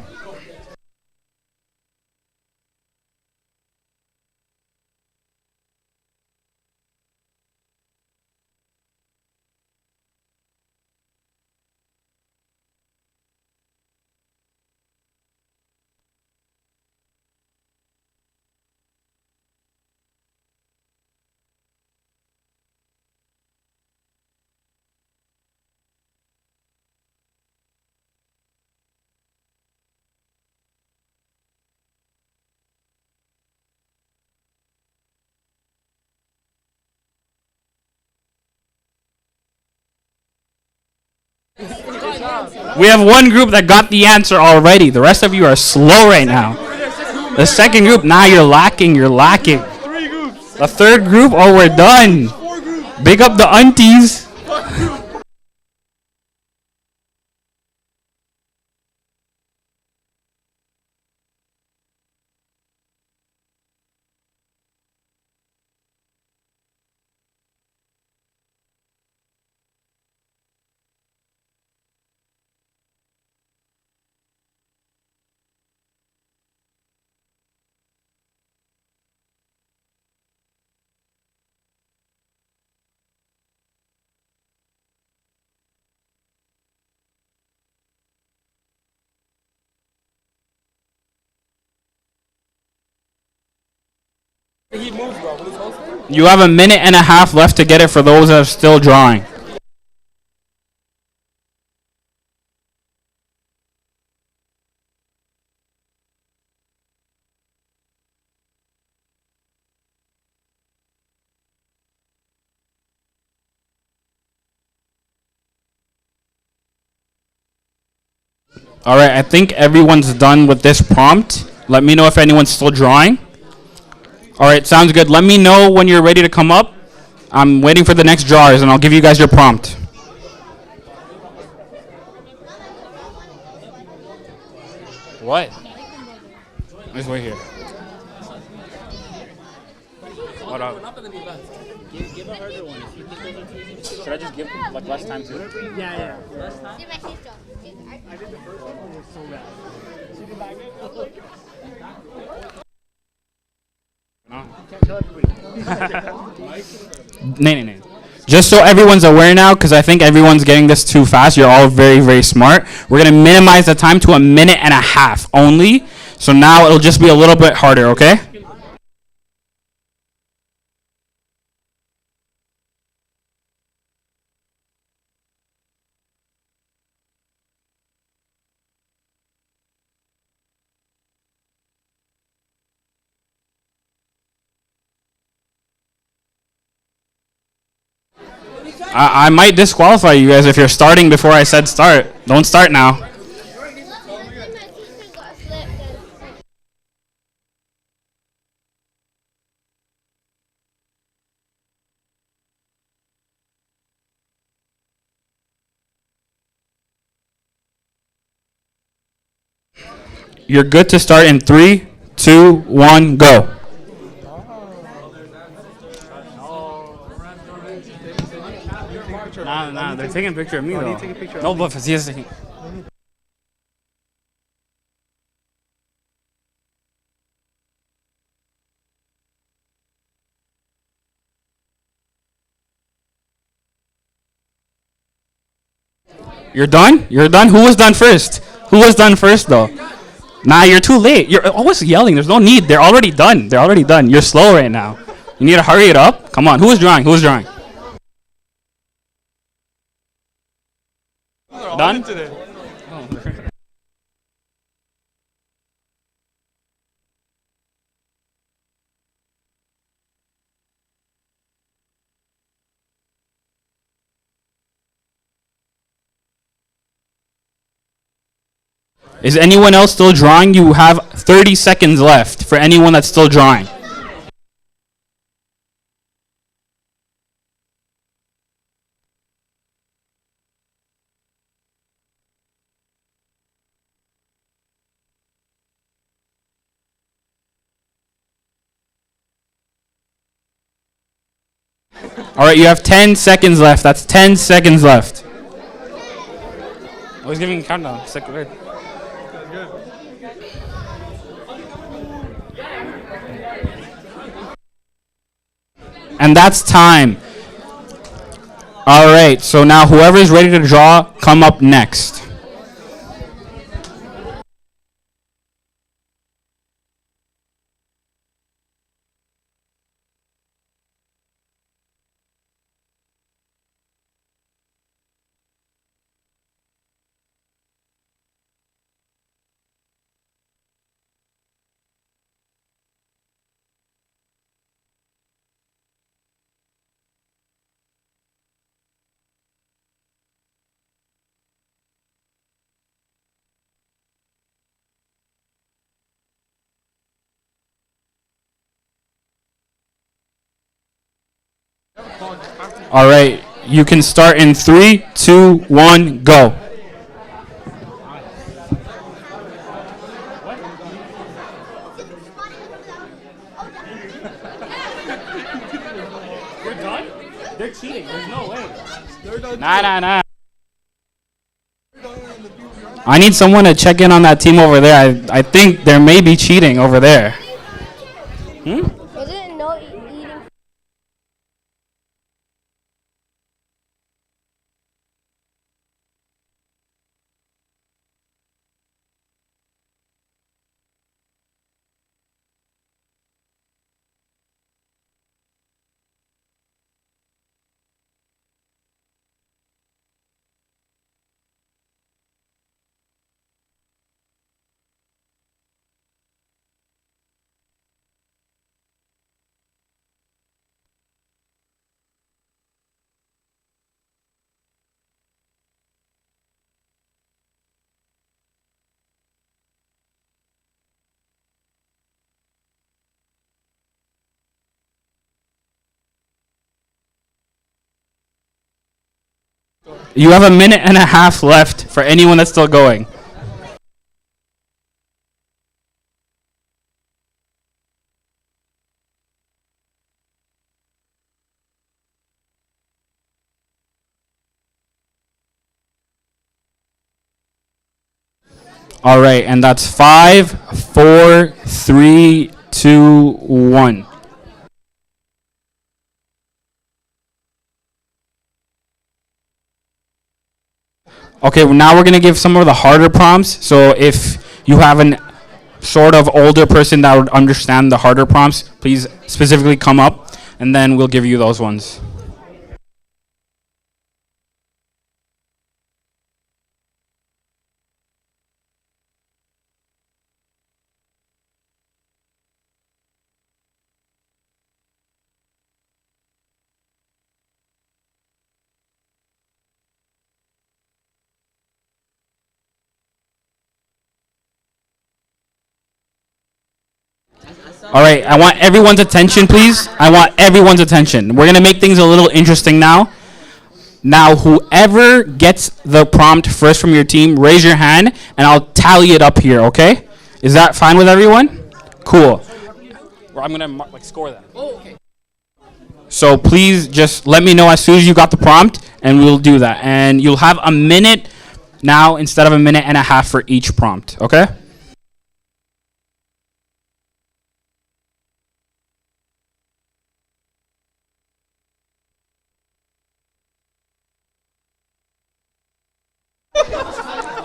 We have one group that got the answer already. The rest of you are slow right now. The second group, now you're lacking. You're lacking. The third group, oh, we're done. Big up the aunties. You have a minute and a half left to get it for those that are still drawing. All right, I think everyone's done with this prompt. Let me know if anyone's still drawing. All right, sounds good. Let me know when you're ready to come up. I'm waiting for the next drawers, and I'll give you guys your prompt. What? Let's wait here. Hold up. Give a harder one. Should I just give like less time too? Yeah. No. Just so everyone's aware now, because I think everyone's getting this too fast. You're all very, very smart. We're going to minimize the time to a minute and a half only. So now it'll just be a little bit harder, okay? I might disqualify you guys if you're starting before I said start. Don't start now. You're good to start in 3, 2, 1, go. Nah, they're taking a picture of me though. No, but he's taking. You're done? You're done? Who was done first? Who was done first, though? Nah, you're too late. You're always yelling. There's no need. They're already done. They're already done. You're slow right now. You need to hurry it up. Come on. Who was drawing? Who was drawing? Done? Is anyone else still drawing? You have 30 seconds left for anyone that's still drawing. All right, you have 10 seconds left. That's 10 seconds left. I was giving a countdown. Second word. And that's time. All right, so now whoever is ready to draw, come up next. All right, you can start in 3, 2, 1, go. You're done? They're cheating. There's no way. Nah. I need someone to check in on that team over there. I think there may be cheating over there. Isn't no eating? You have a minute and a half left for anyone that's still going. All right, and that's 5, 4, 3, 2, 1. Okay, well, now we're gonna give some of the harder prompts. So if you have an sort of older person that would understand the harder prompts, please specifically come up, and then we'll give you those ones. All right, I want everyone's attention, please. I want everyone's attention. We're gonna make things a little interesting now. Now, whoever gets the prompt first from your team, raise your hand, and I'll tally it up here. Okay? Is that fine with everyone? Cool. I'm gonna score that. Oh, okay. So please just let me know as soon as you got the prompt, and we'll do that. And you'll have a minute now instead of a minute and a half for each prompt. Okay?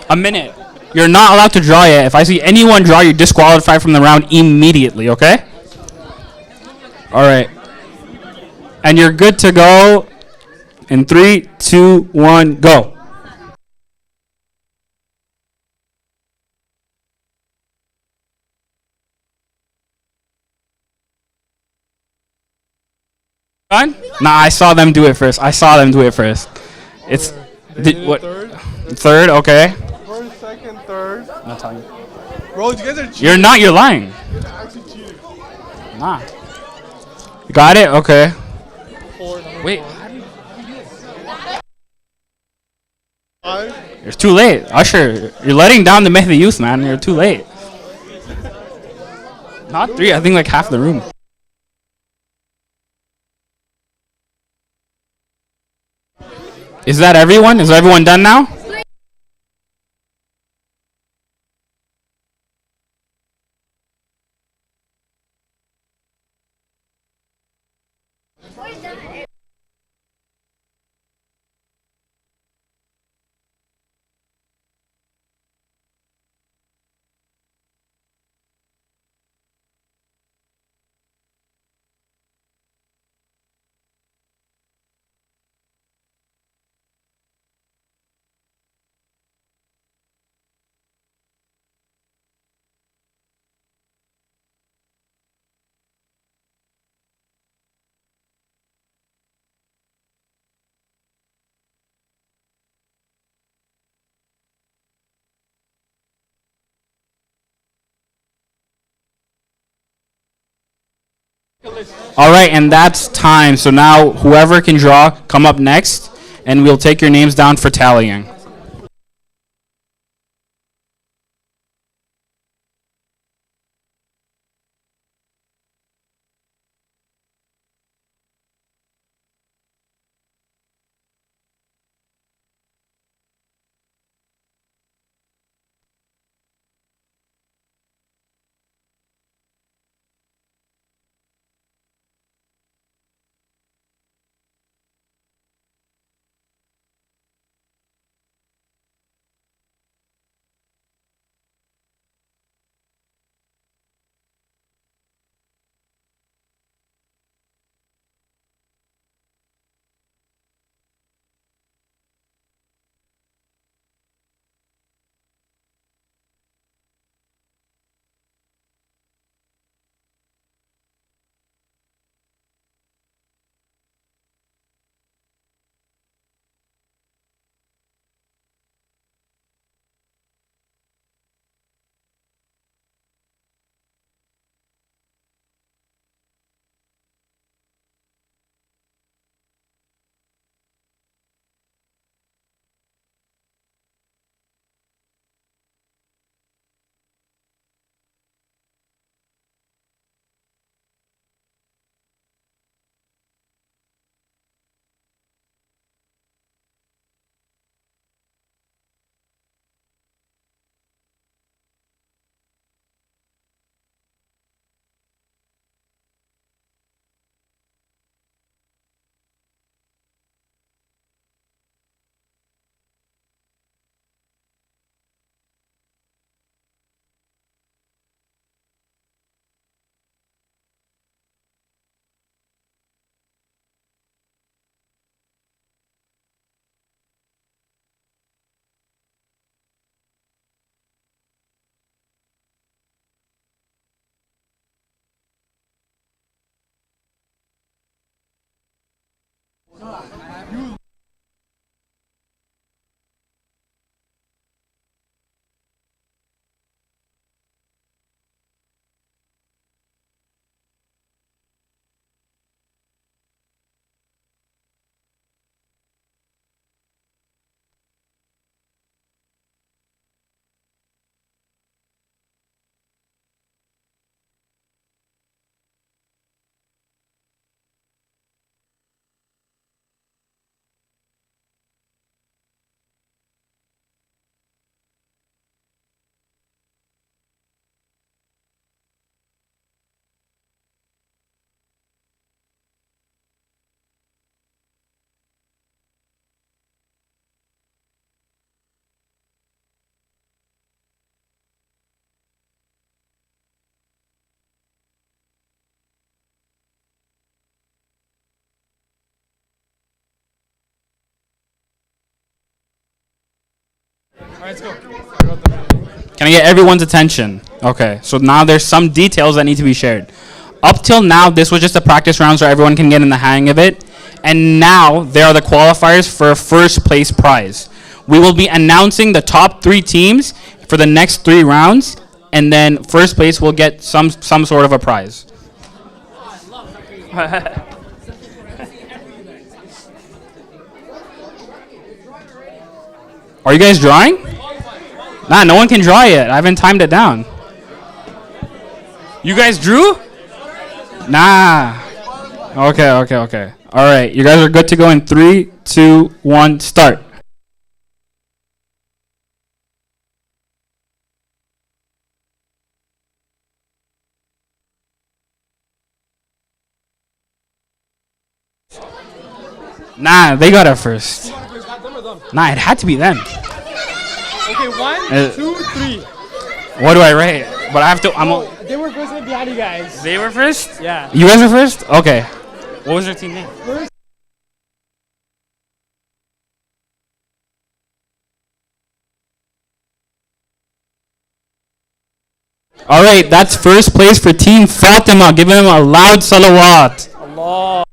A minute. You're not allowed to draw yet. If I see anyone draw, you're disqualified from the round immediately, okay? All right. And you're good to go in 3, 2, 1, go. Done? Nah, I saw them do it first. I saw them do it first. It's what? Third, okay. First, second, third. I'm not telling you. Bro, you guys are cheating. You're not. You're lying. Actually cheating. Nah. You got it? Okay. Wait. Five. It's too late. Usher, you're letting down the Mehdi youth, man. You're too late. Not 3. I think like half the room. Is that everyone? Is everyone done now? All right, and that's time. So now whoever can draw, come up next, and we'll take your names down for tallying. Can I get everyone's attention? Okay, so now there's some details that need to be shared. Up till now, this was just a practice round so everyone can get in the hang of it. And now there are the qualifiers for a first place prize. We will be announcing the top 3 teams for the next 3 rounds, and then first place will get some sort of a prize. Are you guys drawing? Nah, no one can draw yet. I haven't timed it down. You guys drew? Nah. Okay. All right, you guys are good to go in 3, 2, 1, start. Nah, they got it first. Nah, it had to be them. Okay, one, Uh, 2, 3. What do I write? But I have to. They were first and behind you guys. They were first. Yeah. You guys were first. Okay. What was your team name? All right, that's first place for Team Fatima. Give them a loud salawat. Allah.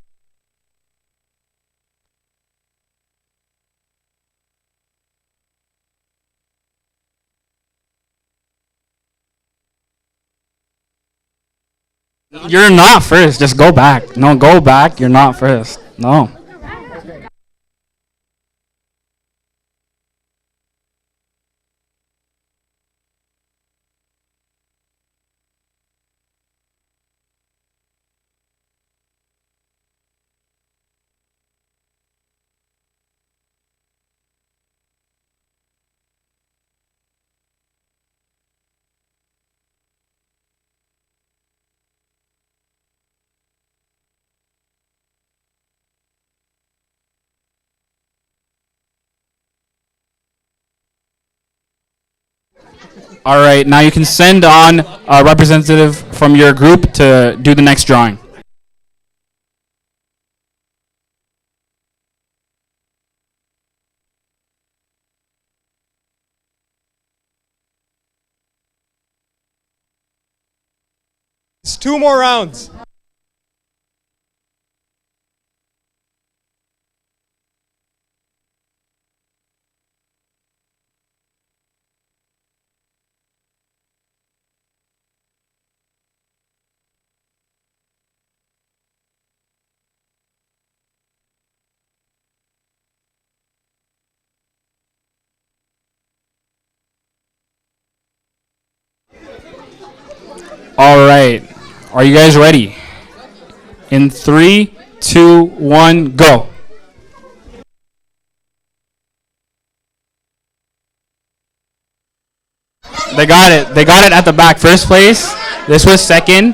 You're not first. Just go back. No, go back. You're not first. No. All right, now you can send on a representative from your group to do the next drawing. It's 2 more rounds. All right, are you guys ready? In 3, 2, 1, go. They got it. They got it at the back. First place. This was second.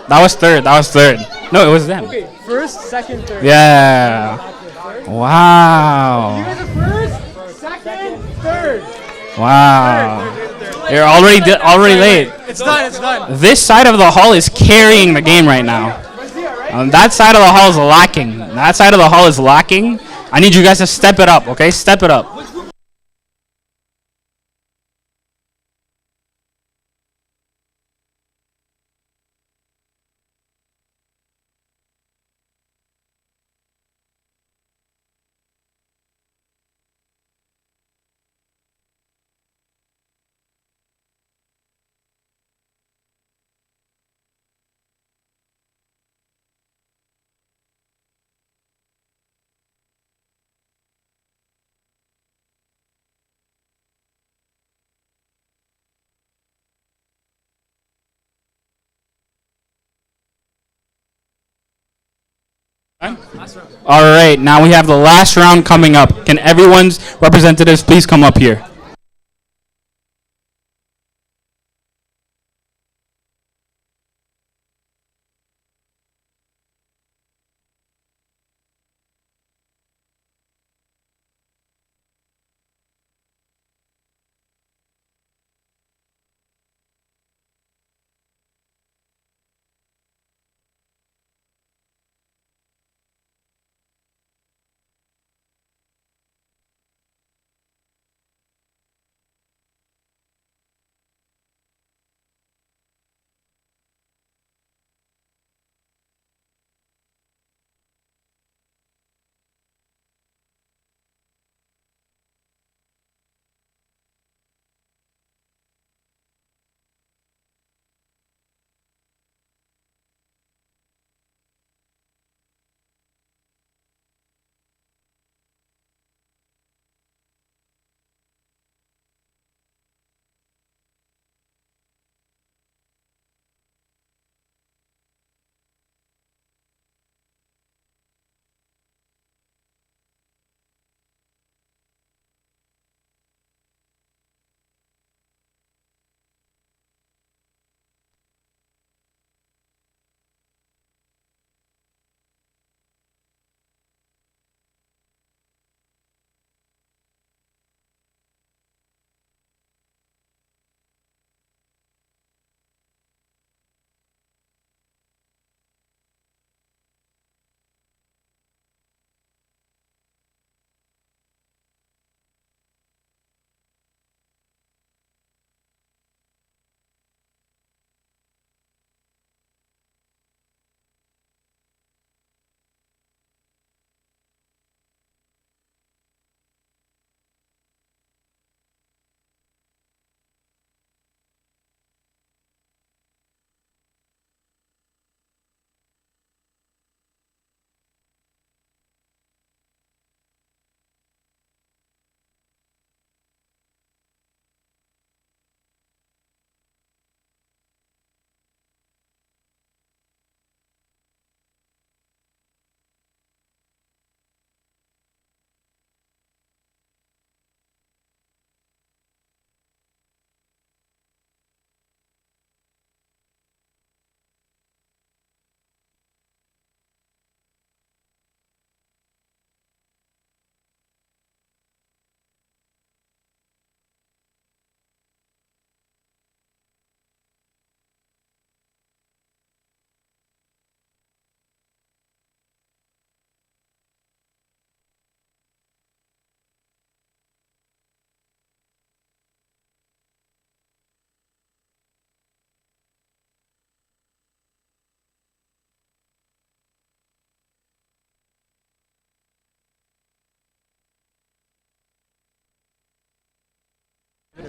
That was third. That was third. No, it was them. Okay, first, second, third. Yeah. Wow. First, second, third. Wow. You're already late. It's done. This side of the hall is carrying the game right now. That side of the hall is lacking. That side of the hall is lacking. I need you guys to step it up, okay? Step it up. All right, now we have the last round coming up. Can everyone's representatives please come up here?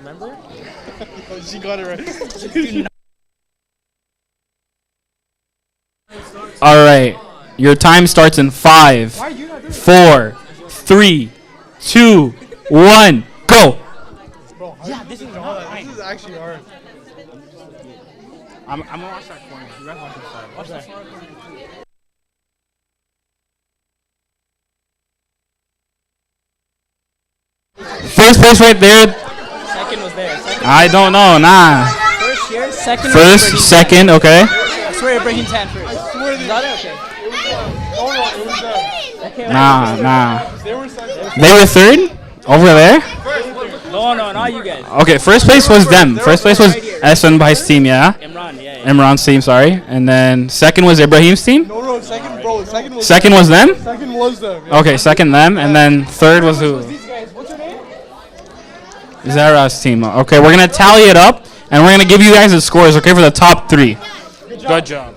remember? She got it right. All right. Your time starts in 5, 4, 3, 2, 1, go. This is actually hard. I'm gonna watch that corner. You guys watch this side. Watch that. First place right there. Second was there. Second. I don't know. Nah. First here. Second. First, second. Okay. I swear Ibrahim's hand first. Is that it? Okay. Oh no, it was them. Okay. Nah. They were second. They were third over there. No, not you guys. Okay. First place was them. First place was Esan Bhai's team. Yeah. Imran, yeah. Imran's team. Sorry. And then second was Ibrahim's team. No, second, bro. Second was Second was them. Second was them. Yeah. Okay. Second them, and then third was who? These guys, what's your name? Zara's team. Okay, we're gonna tally it up, and we're gonna give you guys the scores. Okay, for the top 3. Good job.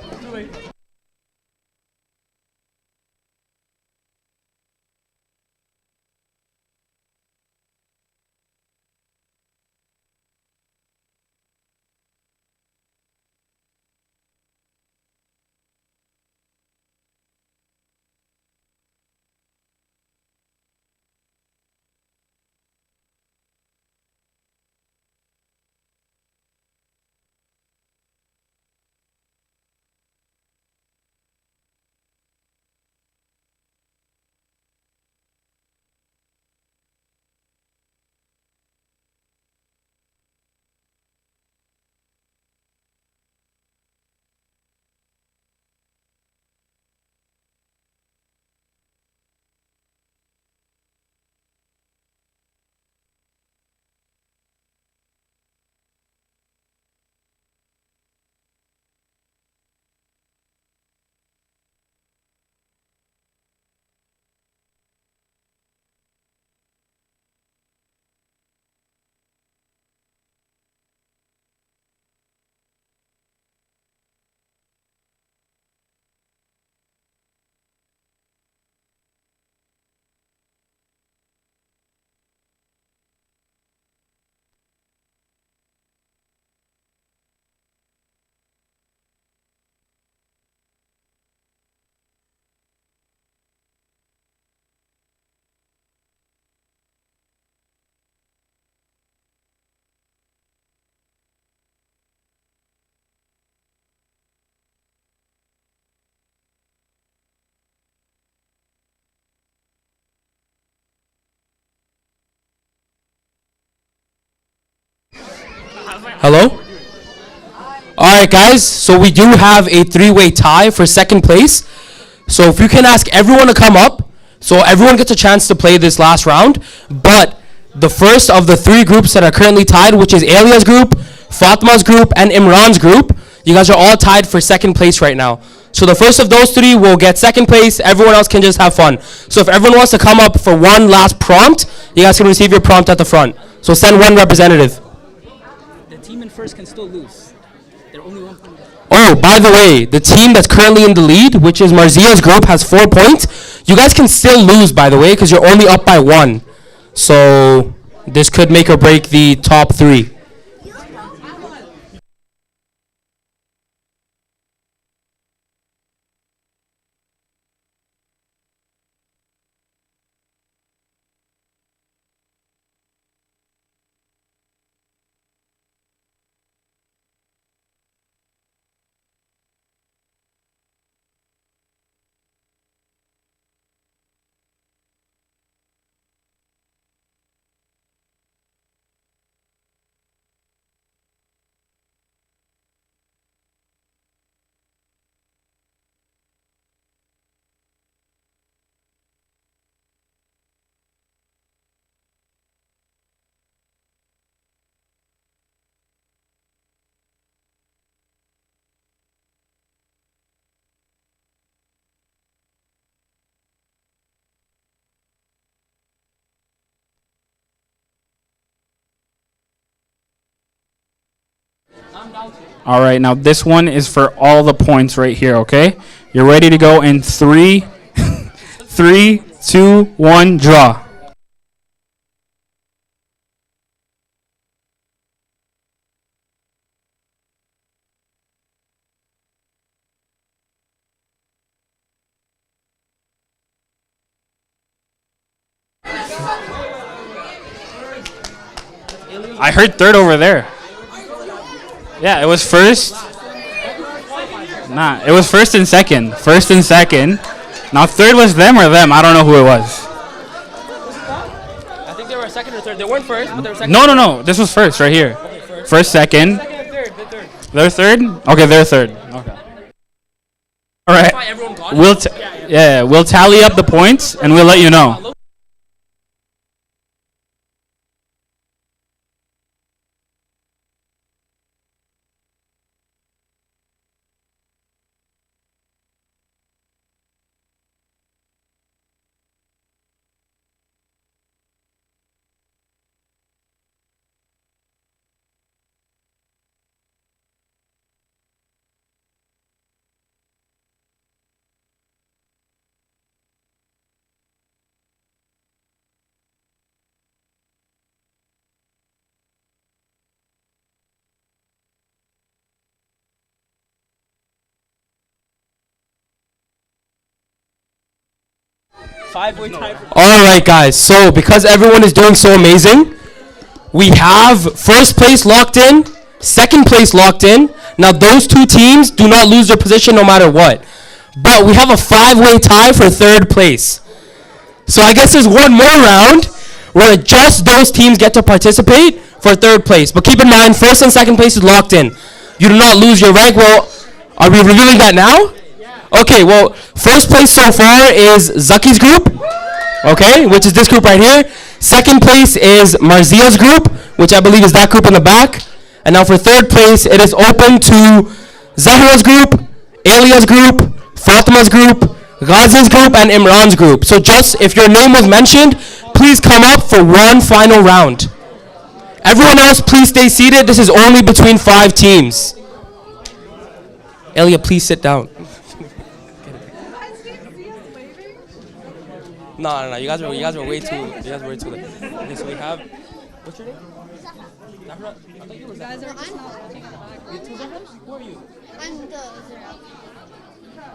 Hello? Alright guys, so we do have a 3-way tie for second place. So if you can ask everyone to come up, so everyone gets a chance to play this last round. But the first of the 3 groups that are currently tied, which is Alia's group, Fatma's group, and Imran's group, you guys are all tied for second place right now. So the first of those 3 will get second place. Everyone else can just have fun. So if everyone wants to come up for one last prompt, you guys can receive your prompt at the front. So send one representative. The team in first can still lose. They're only 1 point. Oh, by the way, the team that's currently in the lead, which is Marzia's group, has 4 points. You guys can still lose, by the way, because you're only up by 1. So this could make or break the top 3. All right, now this one is for all the points right here, okay? You're ready to go in 3, 3, 2, 1, draw. I heard third over there. Yeah, it was first. Nah, it was first and second. First and second. Now third was them or them. I don't know who it was. I think they were second or third. They weren't first, but they were second. No, no, no. This was first right here. Okay, First, second. Second and third. The third. They're third? Okay, they're third. Okay. All right. Why everyone got We'll it? yeah, we'll tally up the points and we'll let you know. All right, guys. So because everyone is doing so amazing, we have first place locked in, second place locked in. Now those two teams do not lose their position no matter what. But we have a five-way tie for third place. So I guess there's one more round where just those teams get to participate for third place. But keep in mind, first and second place is locked in. You do not lose your rank. Well, are we revealing that now? Okay, well, first place so far is Zaki's group, okay, which is this group right here. Second place is Marzia's group, which I believe is that group in the back. And now for third place, it is open to Zahra's group, Alia's group, Fatima's group, Ghazi's group, and Imran's group. So just, if your name was mentioned, please come up for one final round. Everyone else, please stay seated. This is only between 5 teams. Elia, please sit down. No, you guys were way too late. Okay, so we have, what's your name? Zahra. I thought you were Zahra. You two Zahras? Who are you? I'm the Zara.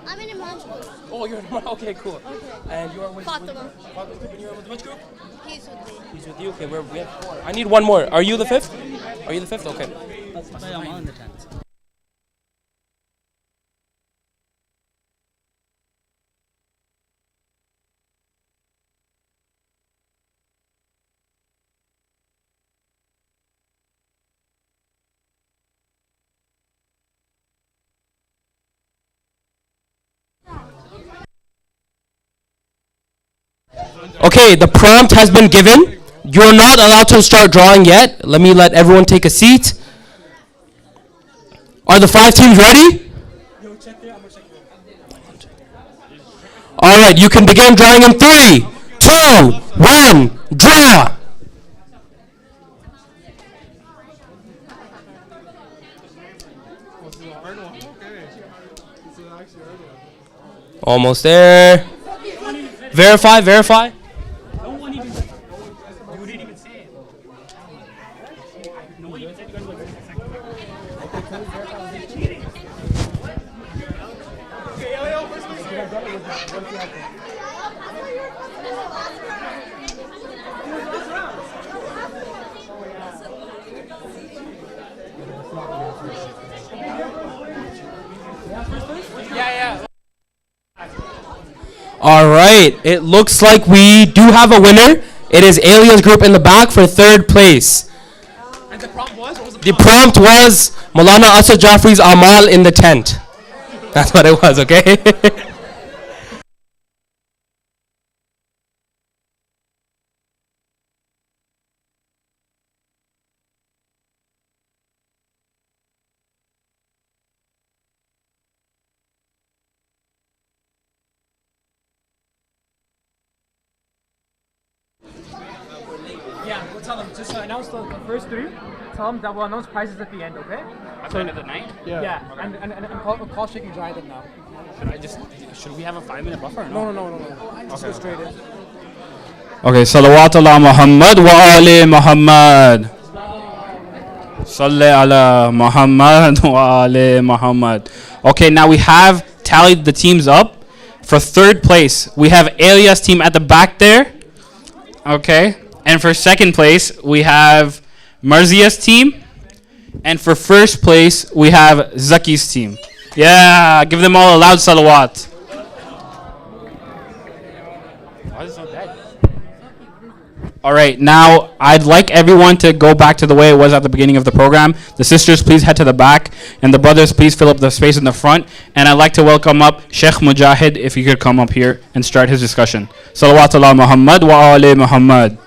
I'm in Imran's group. Oh, you're in okay, cool. Okay. And you are with Fatima. Fatima's group, and you're with which group? He's with me. He's with you. Okay, we have 4. I need one more. Are you the 5th? Are you the 5th? Okay. I'm on the 10th. Okay, the prompt has been given. You're not allowed to start drawing yet. Let everyone take a seat. Are the 5 teams ready? All right, you can begin drawing in 3, 2, 1, draw. Almost there. Verify. All right, it looks like we do have a winner. It is Alia's group in the back for third place. And the prompt was? What was The prompt was Maulana Asad Jafri's Amal in the tent. That's what it was, okay? Yeah, we'll tell them. Just announce the first 3. Tell them that we'll announce prizes at the end, okay? At the end of the night? Yeah. And call Sheikh and dry them now. Should we have a 5-minute buffer? or No. Just go straight in. Okay, salawat ala Muhammad wa ali Muhammad. Salli ala Muhammad wa ali Muhammad. Okay, now we have tallied the teams up. For third place, we have Alia's team at the back there. Okay. And for second place, we have Marzia's team. And for first place, we have Zaki's team. Yeah, give them all a loud salawat. Why is it so dead? All right, now I'd like everyone to go back to the way it was at the beginning of the program. The sisters, please head to the back, and the brothers, please fill up the space in the front. And I'd like to welcome up Sheikh Mujahid, if he could come up here and start his discussion. Salawatullah Muhammad wa ali Muhammad.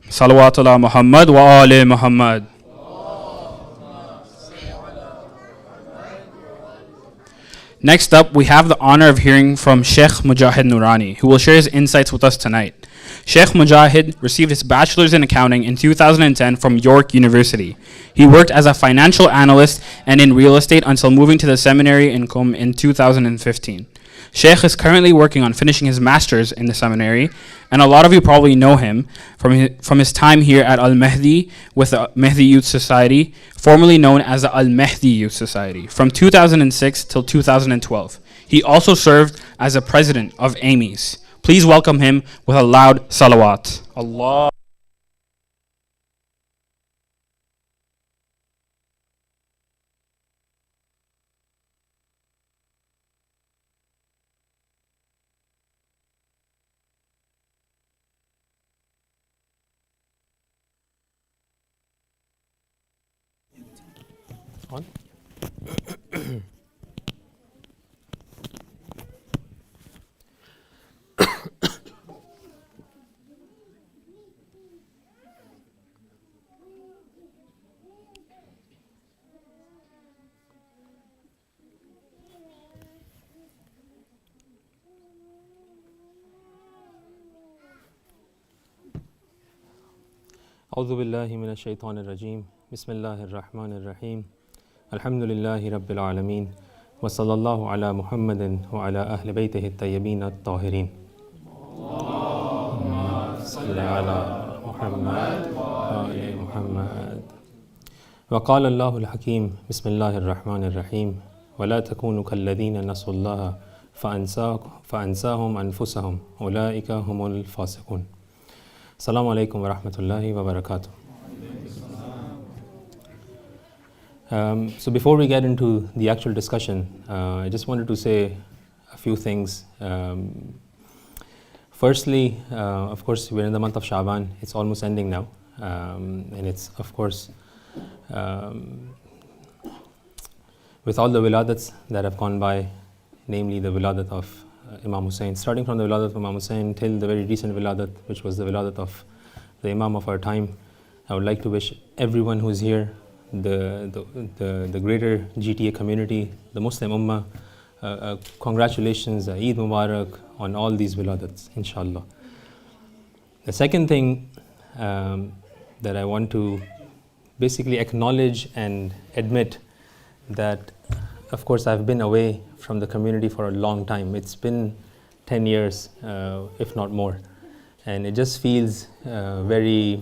Salawatullah Muhammad wa ali Muhammad. Next up, we have the honor of hearing from Sheikh Mujahid Noorani, who will share his insights with us tonight. Sheikh Mujahid received his bachelor's in accounting in 2010 from York University. He worked as a financial analyst and in real estate until moving to the seminary in Qom in 2015. Sheikh is currently working on finishing his master's in the seminary, and a lot of you probably know him from his time here at Al-Mahdi with the Mahdi Youth Society, formerly known as the Al-Mahdi Youth Society, from 2006 till 2012. He also served as the president of AMIS. Please welcome him with a loud salawat. Allah. أعوذ بالله من الشيطان الرجيم بسم الله الرحمن الرحيم الحمد لله رب العالمين وصلى الله على محمد وعلى أهل بيته الطيبين الطاهرين اللهم صل على محمد وآل محمد وقال الله الحكيم بسم الله الرحمن الرحيم ولا تكونوا كالذين نسوا الله فأنساهم أنفسهم أولئك هم الفاسقون. Assalamu alaikum wa rahmatullahi wa barakatuh. So before we get into the actual discussion, I just wanted to say a few things. Firstly, of course, we're in the month of Sha'ban. It's almost ending now. And it's, of course, with all the wiladats that have gone by, namely the wiladat of Imam Hussein, starting from the wiladat of Imam Hussein till the very recent wiladat, which was the wiladat of the Imam of our time. I would like to wish everyone who is here, the greater GTA community, the Muslim Ummah, congratulations, Eid Mubarak on all these wiladats, inshallah. The second thing that I want to basically acknowledge and admit that, of course, I've been away from the community for a long time. It's been 10 years, if not more. And it just feels very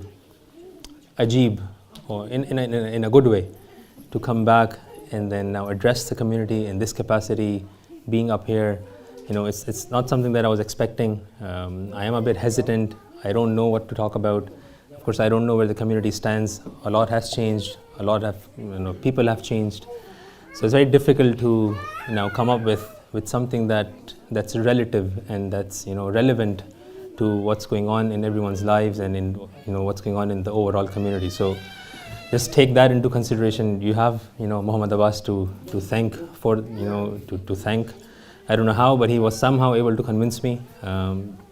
ajib, or in a good way, to come back and then now address the community in this capacity, being up here. You know, it's not something that I was expecting. I am a bit hesitant. I don't know what to talk about. Of course, I don't know where the community stands. A lot has changed. A lot have, people have changed. So it's very difficult to now come up with something that's relative and that's relevant to what's going on in everyone's lives and in what's going on in the overall community. So just take that into consideration. You have Muhammad Abbas to thank for to thank. I don't know how, but he was somehow able to convince me,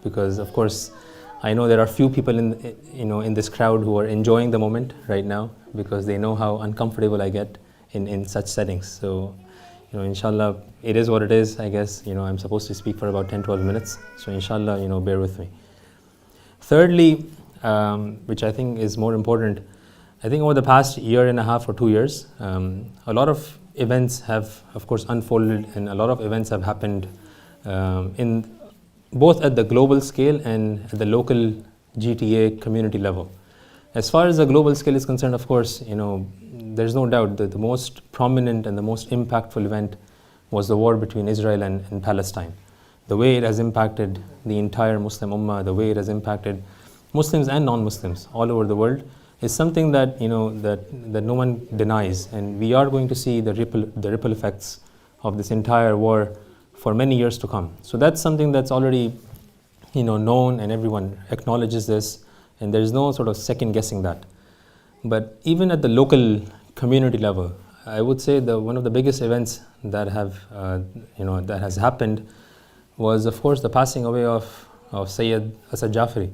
because of course I know there are few people in this crowd who are enjoying the moment right now, because they know how uncomfortable I get in such settings. So inshallah, it is what it is. I guess I'm supposed to speak for about 10-12 minutes, so inshallah bear with me. Thirdly, which I think is more important, I think over the past year and a half or 2 years, a lot of events have of course unfolded, and a lot of events have happened in both at the global scale and at the local GTA community level. As far as the global scale is concerned, of course, there's no doubt that the most prominent and the most impactful event was the war between Israel and Palestine. The way it has impacted the entire Muslim Ummah, the way it has impacted Muslims and non-Muslims all over the world, is something that that no one denies, and we are going to see the ripple effects of this entire war for many years to come. So that's something that's already known, and everyone acknowledges this, and there's no sort of second guessing that. But even at the local community level, I would say one of the biggest events that that has happened was, of course, the passing away of Sayyid Asad Jafri.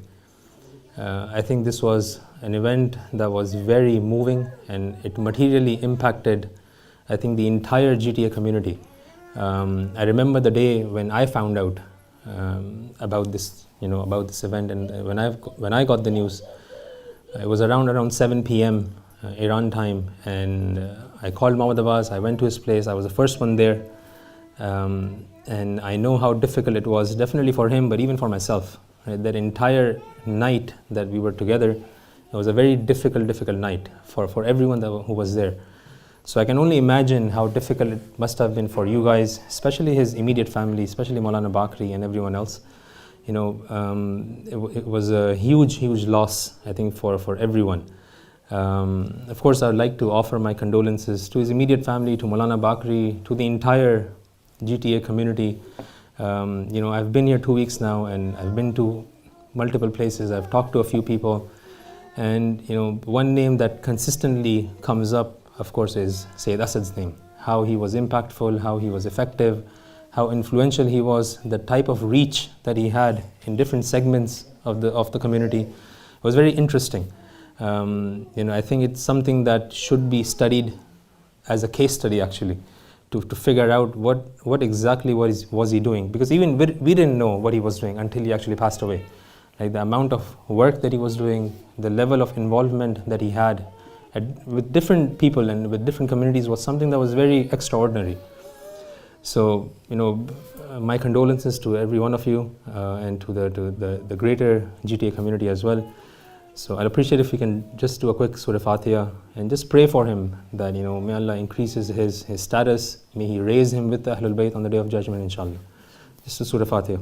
I think this was an event that was very moving, and it materially impacted, I think, the entire GTA community. I remember the day when I found out about this event, and when I got the news, it was around 7 p.m. Iran time, and I called Muhammad Abbas. I went to his place. I was the first one there, and I know how difficult it was, definitely for him, but even for myself. Right? That entire night that we were together, it was a very difficult night for everyone who was there. So I can only imagine how difficult it must have been for you guys, especially his immediate family, especially Maulana Bakri and everyone else. It was a huge loss, I think, for everyone. Of course, I would like to offer my condolences to his immediate family, to Maulana Bakri, to the entire GTA community. I've been here 2 weeks now, and I've been to multiple places. I've talked to a few people, and one name that consistently comes up, of course, is Sayyid Asad's name. How he was impactful, how he was effective, how influential he was, the type of reach that he had in different segments of the community was very interesting. I think it's something that should be studied as a case study, actually, to figure out what exactly was he doing, because even we didn't know what he was doing until he actually passed away. Like the amount of work that he was doing, the level of involvement that he had with different people and with different communities was something that was very extraordinary. So, my condolences to every one of you, and to the greater GTA community as well. So I'd appreciate if we can just do a quick Surah Fatiha and just pray for him that, may Allah increases his status, may He raise him with the Ahlul Bayt on the Day of Judgment, inshallah. Just a Surah Fatiha.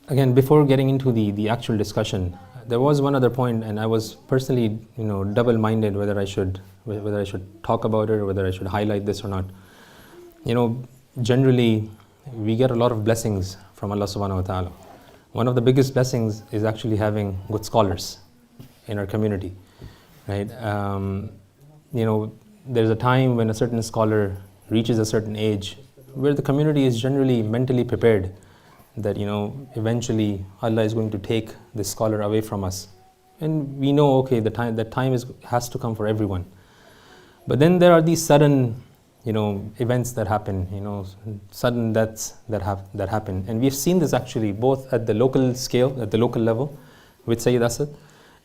Again, before getting into the actual discussion, there was one other point, and I was personally, double-minded whether I should talk about it or whether I should highlight this or not. Generally, we get a lot of blessings from Allah subhanahu wa ta'ala. One of the biggest blessings is actually having good scholars in our community, right? There's a time when a certain scholar reaches a certain age where the community is generally mentally prepared that eventually Allah is going to take this scholar away from us, and we know, okay, that time has to come for everyone. But then there are these sudden events that happen, sudden deaths that happen, and we've seen this actually both at the local scale, at the local level with Sayyid Asad,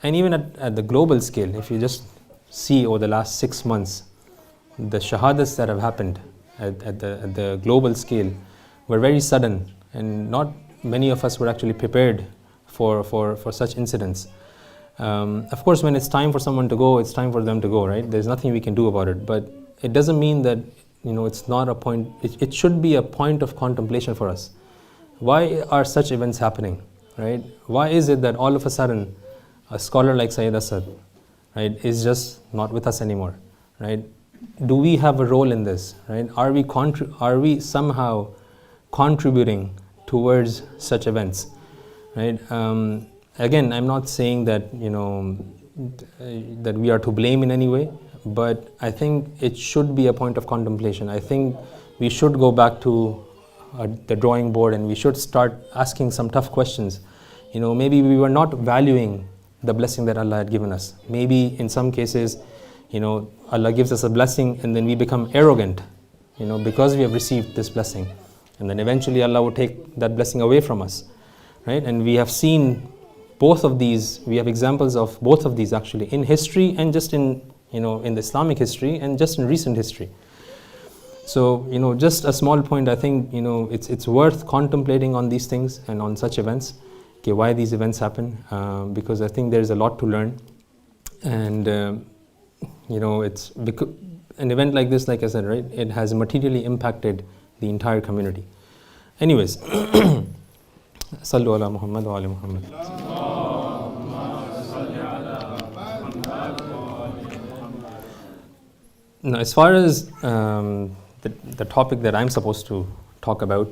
and even at the global scale. If you just see over the last 6 months, the shahadas that have happened at the global scale were very sudden, and not many of us were actually prepared for such incidents. Of course, when it's time for someone to go, it's time for them to go, right? There's nothing we can do about it. But it doesn't mean that, it's not a point. It should be a point of contemplation for us. Why are such events happening, right? Why is it that all of a sudden a scholar like Sayyid Asad, right, is just not with us anymore, right? Do we have a role in this, right? Are we somehow contributing towards such events, right? Again, I'm not saying that that we are to blame in any way, but I think it should be a point of contemplation. I think we should go back to the drawing board and we should start asking some tough questions. Maybe we were not valuing the blessing that Allah had given us. Maybe in some cases, Allah gives us a blessing and then we become arrogant, because we have received this blessing. And then eventually Allah will take that blessing away from us, right? And we have seen both of these, we have examples of both of these actually in history and just in the Islamic history and just in recent history. So, just a small point, I think, it's worth contemplating on these things and on such events, okay, why these events happen, because I think there's a lot to learn. And, it's because an event like this, like I said, right, it has materially impacted the entire community. Anyways, Sallu ala Muhammad wa ali Muhammad. Now, as far as the topic that I'm supposed to talk about,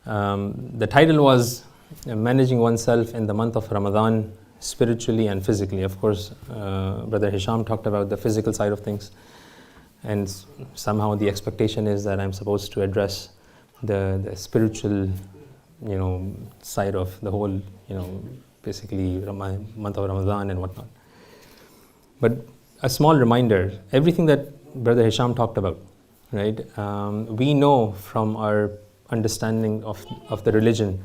the title was Managing Oneself in the Month of Ramadan, Spiritually and Physically. Of course, Brother Hisham talked about the physical side of things, and somehow the expectation is that I'm supposed to address the spiritual, side of the whole, basically month of Ramadan and whatnot. But a small reminder, everything that Brother Hisham talked about, right? We know from our understanding of the religion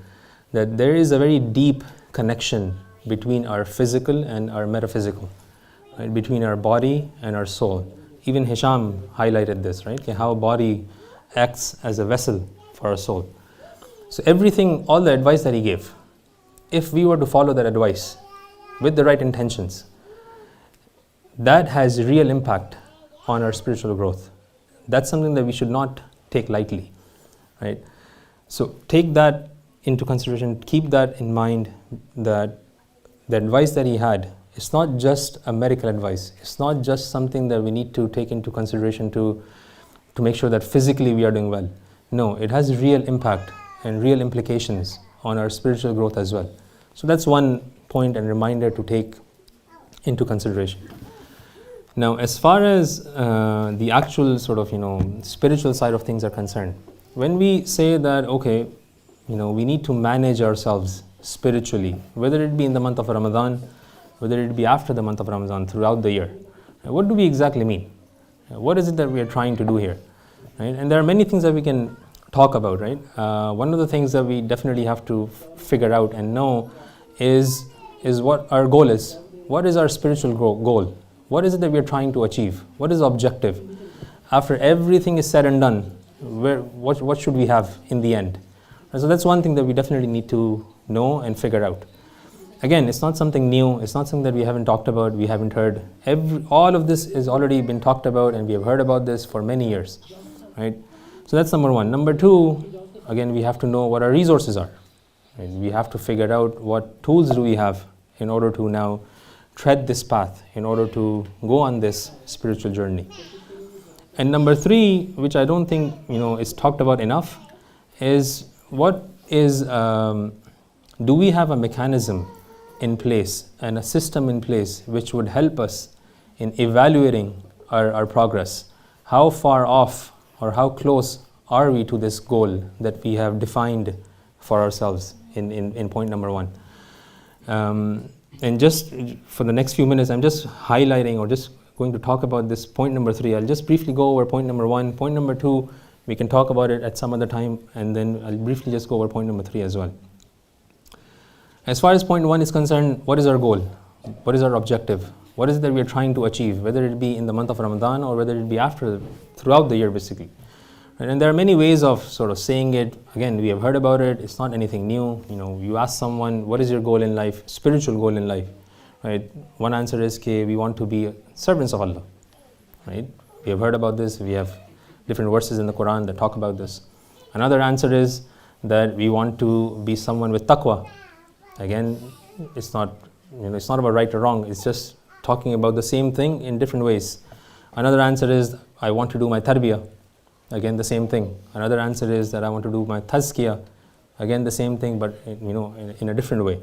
that there is a very deep connection between our physical and our metaphysical, right? Between our body and our soul. Even Hisham highlighted this, right? How body acts as a vessel for our soul. So everything, all the advice that he gave, if we were to follow that advice with the right intentions, that has real impact on our spiritual growth. That's something that we should not take lightly, right? So take that into consideration, keep that in mind, that the advice that he had, it's not just a medical advice. It's not just something that we need to take into consideration to make sure that physically we are doing well. No, it has real impact and real implications on our spiritual growth as well. So that's one point and reminder to take into consideration. Now, as far as the actual sort of, spiritual side of things are concerned, when we say that, okay, we need to manage ourselves spiritually, whether it be in the month of Ramadan, whether it be after the month of Ramadan, throughout the year, what do we exactly mean? What is it that we are trying to do here? Right? And there are many things that we can talk about, right? One of the things that we definitely have to figure out and know is what our goal is. What is our spiritual goal? What is it that we are trying to achieve? What is the objective? After everything is said and done, what should we have in the end? So that's one thing that we definitely need to know and figure out. Again, it's not something new. It's not something that we haven't talked about, we haven't heard. All of this has already been talked about and we have heard about this for many years, right? So that's number one. Number two, again, we have to know what our resources are. Right? We have to figure out what tools do we have in order to now tread this path, in order to go on this spiritual journey. And number three, which I don't think is talked about enough, is do we have a mechanism in place and a system in place which would help us in evaluating our progress? How far off or how close are we to this goal that we have defined for ourselves in point number one? And just for the next few minutes, I'm just highlighting or just going to talk about this point number three. I'll just briefly go over point number one. Point number two, we can talk about it at some other time, and then I'll briefly just go over point number three as well. As far as point one is concerned, what is our goal? What is our objective? What is it that we are trying to achieve, whether it be in the month of Ramadan or whether it be throughout the year, basically. Right? And there are many ways of sort of saying it. Again, we have heard about it. It's not anything new. You ask someone, what is your goal in life, spiritual goal in life, right? One answer is that we want to be servants of Allah, right? We have heard about this. We have different verses in the Quran that talk about this. Another answer is that we want to be someone with taqwa. Again, it's not about right or wrong. It's just talking about the same thing in different ways. Another answer is I want to do my tarbiyah. Again, the same thing. Another answer is that I want to do my tazkiyah. Again, the same thing, but in a different way.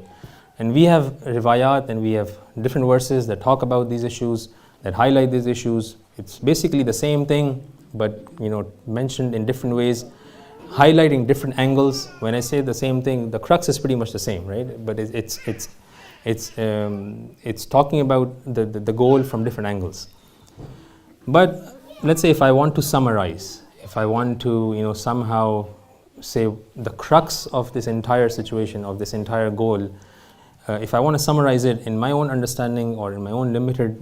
And we have riwayat and we have different verses that talk about these issues, that highlight these issues. It's basically the same thing, but mentioned in different ways, highlighting different angles. When I say the same thing, the crux is pretty much the same, right? But it's talking about the goal from different angles. But let's say if I want to summarize, if I want to somehow say the crux of this entire situation, of this entire goal, if I want to summarize it in my own understanding or in my own limited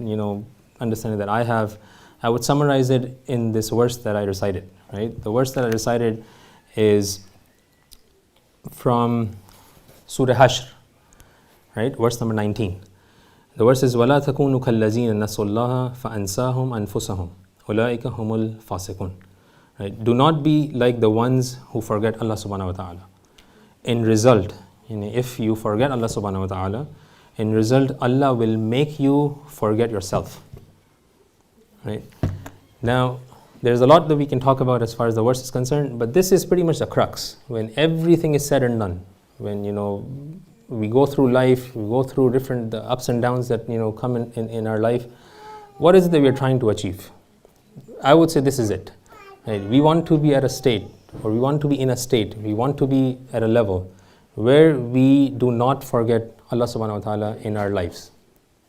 understanding that I have, I would summarize it in this verse that I recited, right? The verse that I recited is from Surah Hashr, right? Verse number 19. The verse is وَلَا تَكُونُوا كَالَّذِينَ نَسُوا اللَّهَ فَأَنْسَاهُمْ أَنفُسَهُمْ أُولَٰئِكَ هُمُ الْفَاسِقُونَ. Right? Do not be like the ones who forget Allah subhanahu wa ta'ala. In result, if you forget Allah subhanahu wa ta'ala, in result Allah will make you forget yourself. Right? Now, there's a lot that we can talk about as far as the verse is concerned, but this is pretty much the crux. When everything is said and done, when we go through life, we go through different the ups and downs that come in our life, what is it that we are trying to achieve? I would say this is it. Right? We want to be at a state, or we want to be in a state, we want to be at a level where we do not forget Allah subhanahu wa ta'ala in our lives.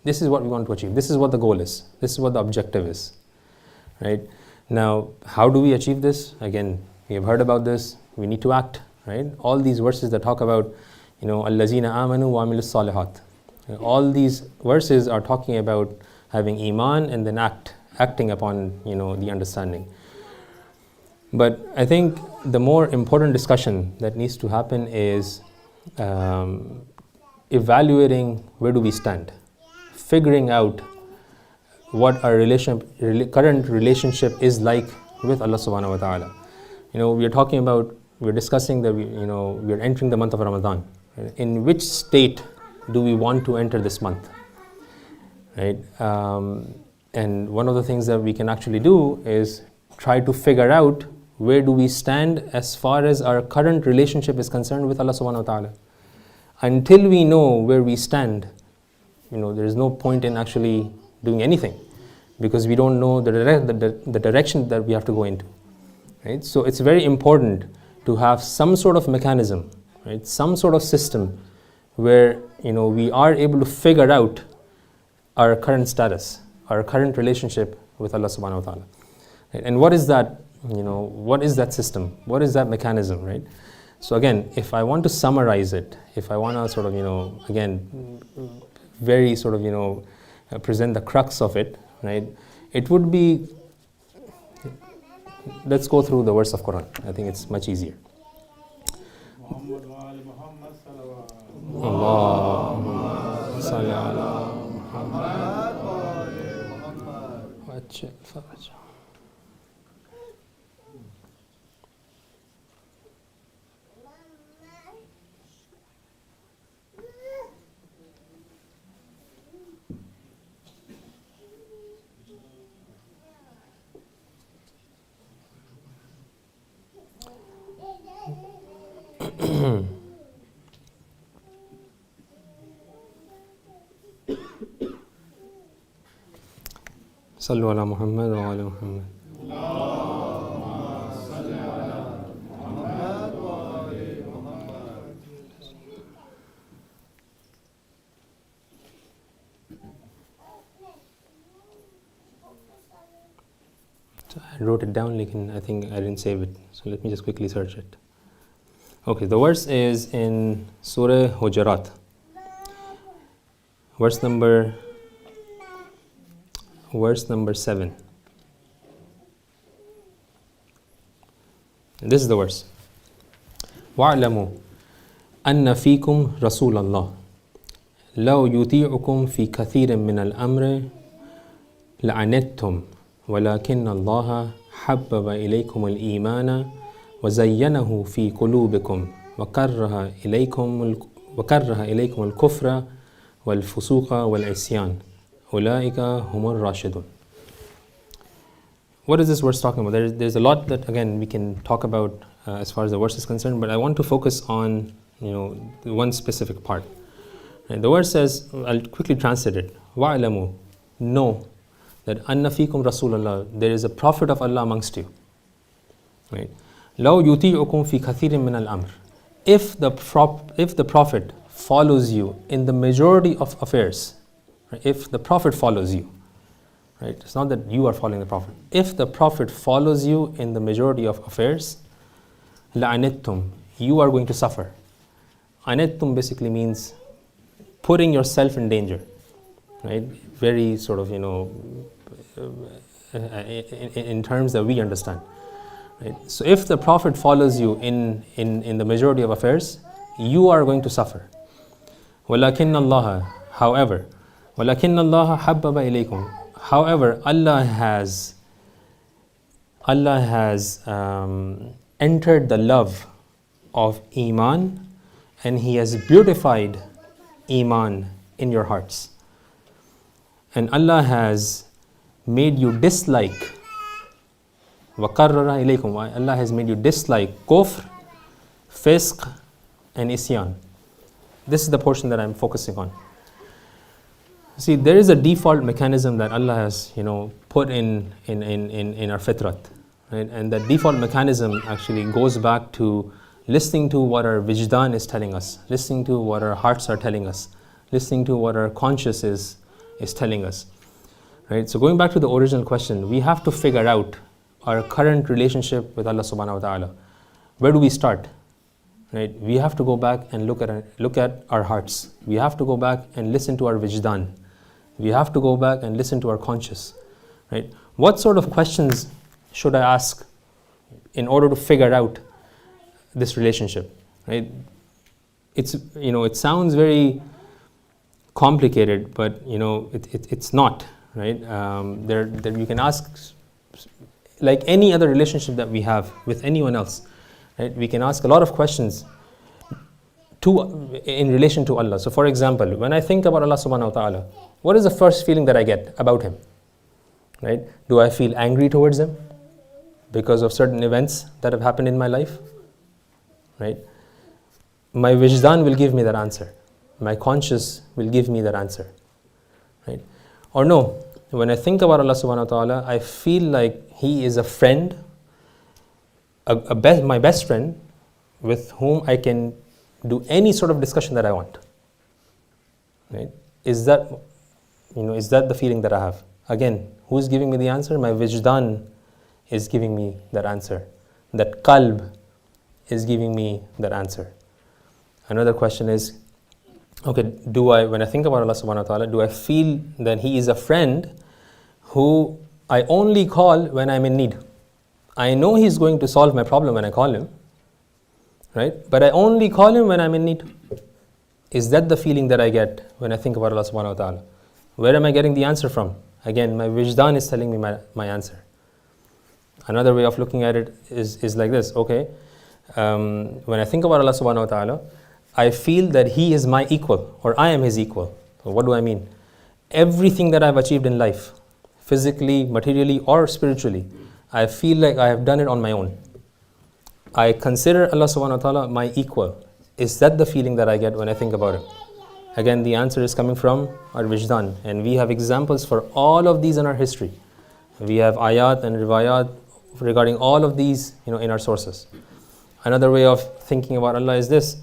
This is what we want to achieve. This is what the goal is. This is what the objective is. Right? Now, how do we achieve this? Again, we have heard about this. We need to act. Right? All these verses that talk about, allazina amanu wa amilus salihat. All these verses are talking about having iman and then acting upon the understanding. But I think the more important discussion that needs to happen is evaluating where do we stand, figuring out what our current relationship is like with Allah subhanahu wa ta'ala. We're discussing that we are entering the month of Ramadan. In which state do we want to enter this month? Right? And one of the things that we can actually do is try to figure out where do we stand as far as our current relationship is concerned with Allah subhanahu wa ta'ala. Until we know where we stand, there is no point in actually doing anything, because we don't know the direction that we have to go into. Right? So it's very important to have some sort of mechanism, right? Some sort of system where we are able to figure out our current status, our current relationship with Allah subhanahu wa ta'ala. Right? And what is that? What is that system? What is that mechanism, right? So again, if I want to summarize it, if I want to sort of, again, very sort of, present the crux of it, right? It would be, let's go through the verse of Quran. I think it's much easier. Allahumma salli ala Muhammad wa ajil farajah. صلوا على محمد وعلى محمد. I wrote it down, I think I didn't save it. So let me just quickly search it. Okay, the verse is in Surah Hujurat. Verse number 7. And this is the verse. وَاعْلَمُوا أَنَّ فِيكُمْ رَسُولَ اللَّهِ. لو يطيعكم في كثير من الأمر لعنتم ولكن الله حبب إليكم الإيمان وزينه في قلوبكم وكره إليكم الكفر والفسوق والعصيان أولئك هم الراشدون. What is this verse talking about? There's a lot that again we can talk about as far as the verse is concerned, but I want to focus on one specific part. And the verse says, I'll quickly translate it. وَاعْلَمُوا, know that أَنَّ فِيكُمْ رَسُولَ اللَّهِ, there is a prophet of Allah amongst you. Right? لَوْ يُطِيعُكُمْ فِي كَثِيرٍ مِّنَ الْأَمْرِ, if the prophet follows you in the majority of affairs, right? If the prophet follows you, right? It's not that you are following the prophet. If the prophet follows you in the majority of affairs, لَعَنِتْتُمْ, you are going to suffer. Anittum basically means putting yourself in danger, right? Very sort of, in terms that we understand. Right? So if the prophet follows you in the majority of affairs, you are going to suffer. وَلَكِنَّ اللَّهَ, however, وَلَكِنَّ اللَّهَ حَبَّبَ إِلَيْكُمْ, however, Allah has entered the love of Iman, and He has beautified Iman in your hearts. And Allah has made you dislike وَقَرَّرَ إِلَيْكُمْ, Allah has made you dislike kufr, fisq and isyan. This is the portion that I'm focusing on. See, there is a default mechanism that Allah has put in our fitrat, right? And that default mechanism actually goes back to listening to what our wijdan is telling us, listening to what our hearts are telling us, listening to what our conscious is telling us. Right? So going back to the original question, we have to figure out our current relationship with Allah subhanahu wa ta'ala. Where do we start? Right? We have to go back and look at our hearts. We have to go back and listen to our wijdan. We have to go back and listen to our conscious. Right? What sort of questions should I ask in order to figure out this relationship? Right? It sounds very complicated, but it's not. Right? There you can ask, like any other relationship that we have with anyone else, right? We can ask a lot of questions in relation to Allah. So for example, when I think about Allah subhanahu wa ta'ala, what is the first feeling that I get about Him? Right? Do I feel angry towards Him because of certain events that have happened in my life? Right? My wijdan will give me that answer. My conscience will give me that answer. Right? Or no, when I think about Allah subhanahu wa ta'ala, I feel like He is a friend, my best friend, with whom I can do any sort of discussion that I want. Right? Is that the feeling that I have? Again, who is giving me the answer? My wijdan is giving me that answer. That qalb is giving me that answer. Another question is, okay, when I think about Allah subhanahu wa ta'ala, do I feel that He is a friend who I only call when I'm in need? I know He's going to solve my problem when I call Him, right? But I only call Him when I'm in need. Is that the feeling that I get when I think about Allah subhanahu wa ta'ala? Where am I getting the answer from? Again, my wijdan is telling me my answer. Another way of looking at it is like this. Okay, when I think about Allah subhanahu wa ta'ala, I feel that He is my equal, or I am His equal. So what do I mean? Everything that I've achieved in life, physically, materially, or spiritually, I feel like I have done it on my own. I consider Allah subhanahu wa ta'ala my equal. Is that the feeling that I get when I think about it? Again, the answer is coming from our wijdan, and we have examples for all of these in our history. We have ayat and riwayat regarding all of these, in our sources. Another way of thinking about Allah is this.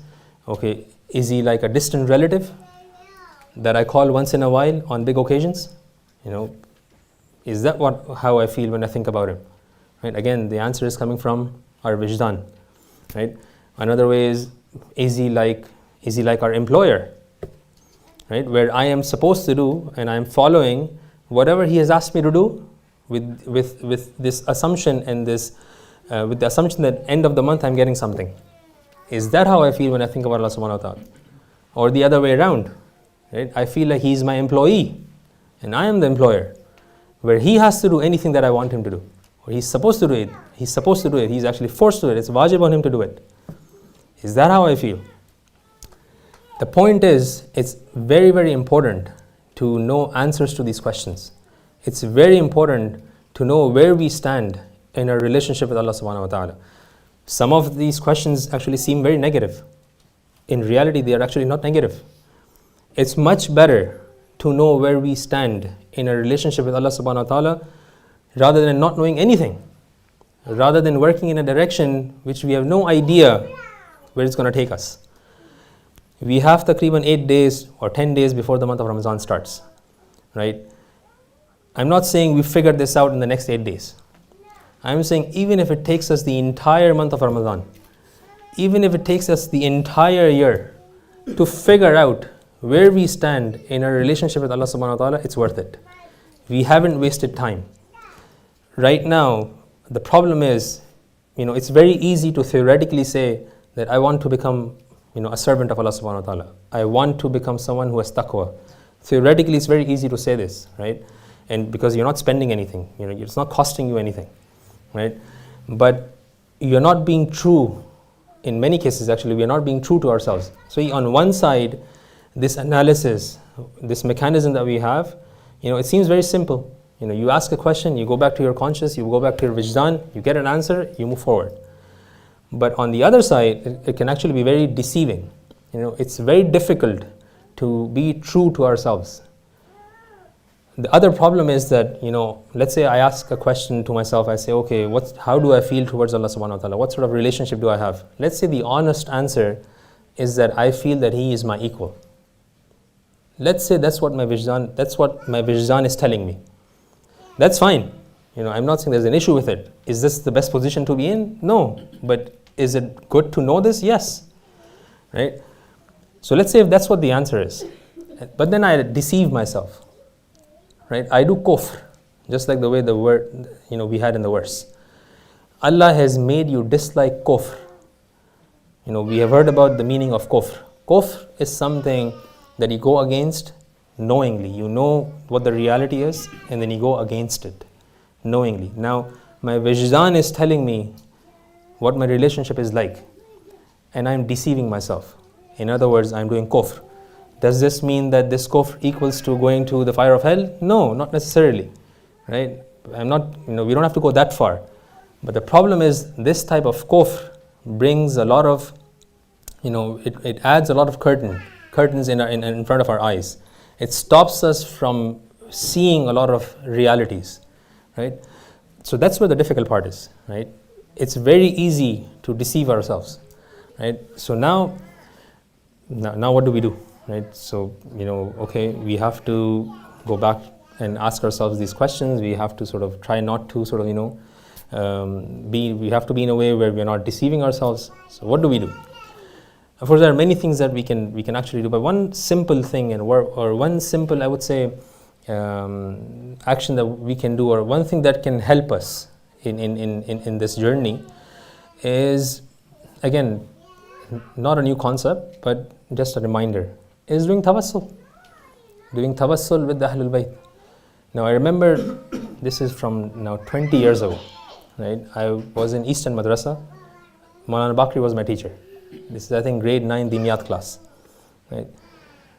Okay, is He like a distant relative that I call once in a while on big occasions? Is that how I feel when I think about Him? Right? Again, the answer is coming from our wijdan. Right? Another way is He like our employer? Right? Where I am supposed to do and I am following whatever He has asked me to do with this assumption and with the assumption that end of the month I'm getting something. Is that how I feel when I think about Allah subhanahu wa ta'ala? Or the other way around? right? I feel like he's my employee and I am the employer, where he has to do anything that I want him to do. Or he's supposed to do it. He's supposed to do it. He's actually forced to do it. It's wajib on him to do it. Is that how I feel? The point is, it's very, very important to know answers to these questions. It's very important to know where we stand in our relationship with Allah subhanahu wa ta'ala. Some of these questions actually seem very negative. In reality, they are actually not negative. It's much better to know where we stand in a relationship with Allah subhanahu wa ta'ala rather than not knowing anything, rather than working in a direction which we have no idea where it's going to take us. We have taqriban 8 days or 10 days before the month of Ramadan starts, right? I'm not saying we figured this out in the next 8 days. I'm saying even if it takes us the entire month of Ramadan, even if it takes us the entire year to figure out where we stand in our relationship with Allah subhanahu wa ta'ala, it's worth it. We haven't wasted time. Right now, the problem is, it's very easy to theoretically say that I want to become, a servant of Allah subhanahu wa ta'ala. I want to become someone who has taqwa. Theoretically, it's very easy to say this, right? And because you're not spending anything, it's not costing you anything, right? But you're not being true. In many cases, actually, we are not being true to ourselves. So on one side, this analysis, this mechanism that we have, it seems very simple. You ask a question, you go back to your conscious, you go back to your wijdan, you get an answer, you move forward. But on the other side, it can actually be very deceiving. It's very difficult to be true to ourselves. The other problem is that, let's say I ask a question to myself, I say, okay, how do I feel towards Allah subhanahu wa ta'ala? What sort of relationship do I have? Let's say the honest answer is that I feel that He is my equal. Let's say that's what my wijdan is telling me. That's fine. I'm not saying there's an issue with it. Is this the best position to be in? No. But is it good to know this? Yes. Right? So let's say if that's what the answer is. But then I deceive myself. Right? I do kufr. Just like the way the word, we had in the verse. Allah has made you dislike kufr. We have heard about the meaning of kufr. Kufr is something that you go against knowingly. You know what the reality is, and then you go against it knowingly. Now, my wijdan is telling me what my relationship is like, and I'm deceiving myself. In other words, I'm doing kufr. Does this mean that this kufr equals to going to the fire of hell? No, not necessarily. Right? I'm not, we don't have to go that far. But the problem is this type of kufr brings a lot of, it adds a lot of curtains in front of our eyes. It stops us from seeing a lot of realities, right? So that's where the difficult part is, right? It's very easy to deceive ourselves, right? So now what do we do, right? So, okay, we have to go back and ask ourselves these questions. We have to sort of try not to sort of, we have to be in a way where we're not deceiving ourselves. So what do we do? Of course, there are many things that we can actually do, but one simple thing or one simple, I would say, action that we can do, or one thing that can help us in this journey is, again, not a new concept, but just a reminder, is doing tawassul. Doing tawassul with the Ahlul Bayt. Now, I remember this is from now 20 years ago, right? I was in Eastern Madrasa. Maulana Bakri was my teacher. This is, I think, grade 9 Diniyat class, right?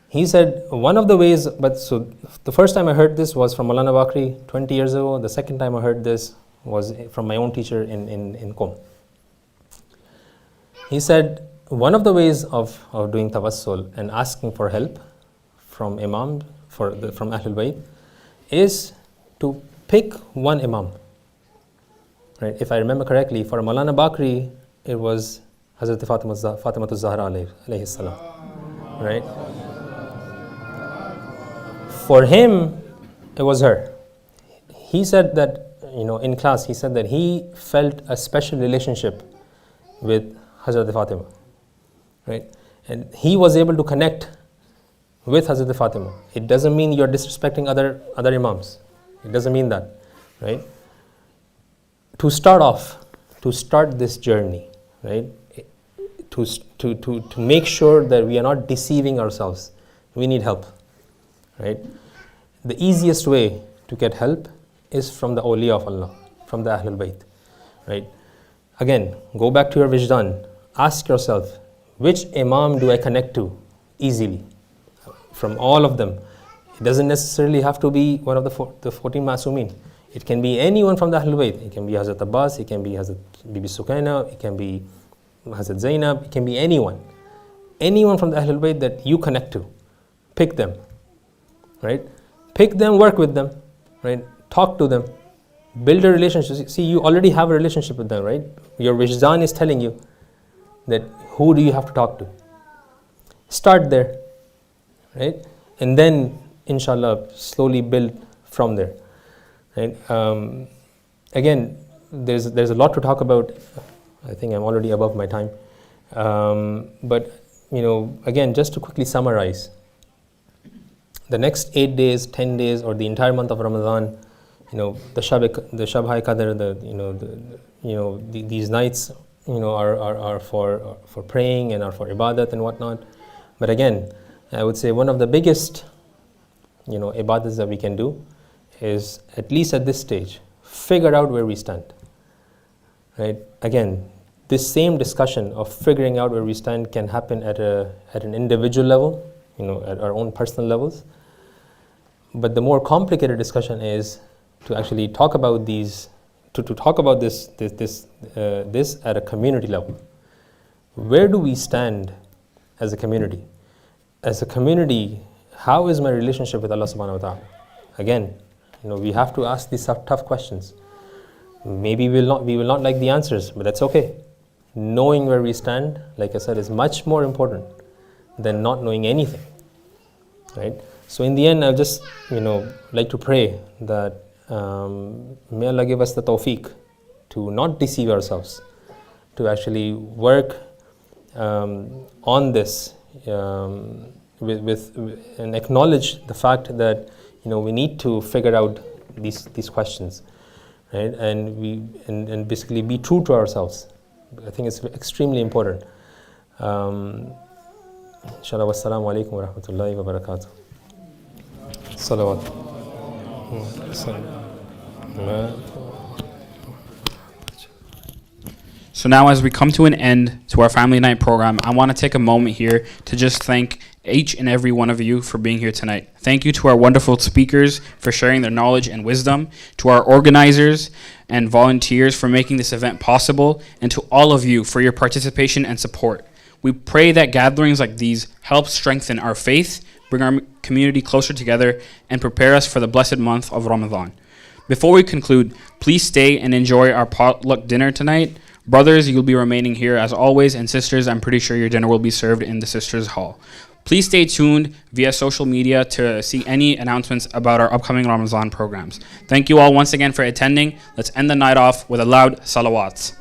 He said one of the ways, so the first time I heard this was from Maulana Bakri 20 years ago. The second time I heard this was from my own teacher in Qom. He said one of the ways of doing tawassul and asking for help from Imam, from Ahlul Bayt, is to pick one Imam. Right? If I remember correctly, for Maulana Bakri, it was Hazrat Fatimatu Zahra alayhi salam. Right? For him, it was her. He said that, in class, he said that he felt a special relationship with Hazrat Fatima. Right? And he was able to connect with Hazrat Fatima. It doesn't mean you're disrespecting other Imams. It doesn't mean that. Right? To start this journey, right? To make sure that we are not deceiving ourselves, we need help. right? The easiest way to get help is from the awliya of Allah, from the Ahlul Bayt, right? Again, go back to your wijdan. Ask yourself, which imam do I connect to easily? From all of them. It doesn't necessarily have to be one of the 14 Masumeen. It can be anyone from the Ahlul Bayt. It can be Hazrat Abbas, it can be Hazrat Bibi Sukaina, it can be Hazrat Zainab, it can be anyone. Anyone from the Ahlul Bayt that you connect to. Pick them, right? Pick them, work with them, right? Talk to them. Build a relationship. See, you already have a relationship with them, right? Your wijdan is telling you that who do you have to talk to. Start there, right? And then, inshallah, slowly build from there, right? Again, there's a lot to talk about. I think I'm already above my time. But, again, just to quickly summarize, the next 8 days, 10 days, or the entire month of Ramadan, the Shab Hai Qadr, these nights, are for praying and are for ibadat and whatnot. But again, I would say one of the biggest, ibadats that we can do is, at least at this stage, figure out where we stand. Right? Again, this same discussion of figuring out where we stand can happen at an individual level, at our own personal levels. But the more complicated discussion is to actually talk about these, to talk about this at a community level. Where do we stand as a community? As a community, how is my relationship with Allah subhanahu wa ta'ala? Again, we have to ask these tough questions. Maybe we will not like the answers, but that's okay. Knowing where we stand, like I said, is much more important than not knowing anything, right? So in the end, I'll just, like to pray that may Allah give us the tawfiq to not deceive ourselves, to actually work on this with and acknowledge the fact that we need to figure out these questions, right? And basically be true to ourselves. I think it's extremely important. Inshallah, wassalamu alaikum wa rahmatullahi wa barakatuh. Salawat. So now, as we come to an end to our Family Night program, I want to take a moment here to just thank each and every one of you for being here tonight. Thank you to our wonderful speakers for sharing their knowledge and wisdom, to our organizers and volunteers for making this event possible, and to all of you for your participation and support. We pray that gatherings like these help strengthen our faith, bring our community closer together, and prepare us for the blessed month of Ramadan. Before we conclude, please stay and enjoy our potluck dinner tonight. Brothers, you'll be remaining here as always, and sisters, I'm pretty sure your dinner will be served in the sisters' hall. Please stay tuned via social media to see any announcements about our upcoming Ramadan programs. Thank you all once again for attending. Let's end the night off with a loud salawat.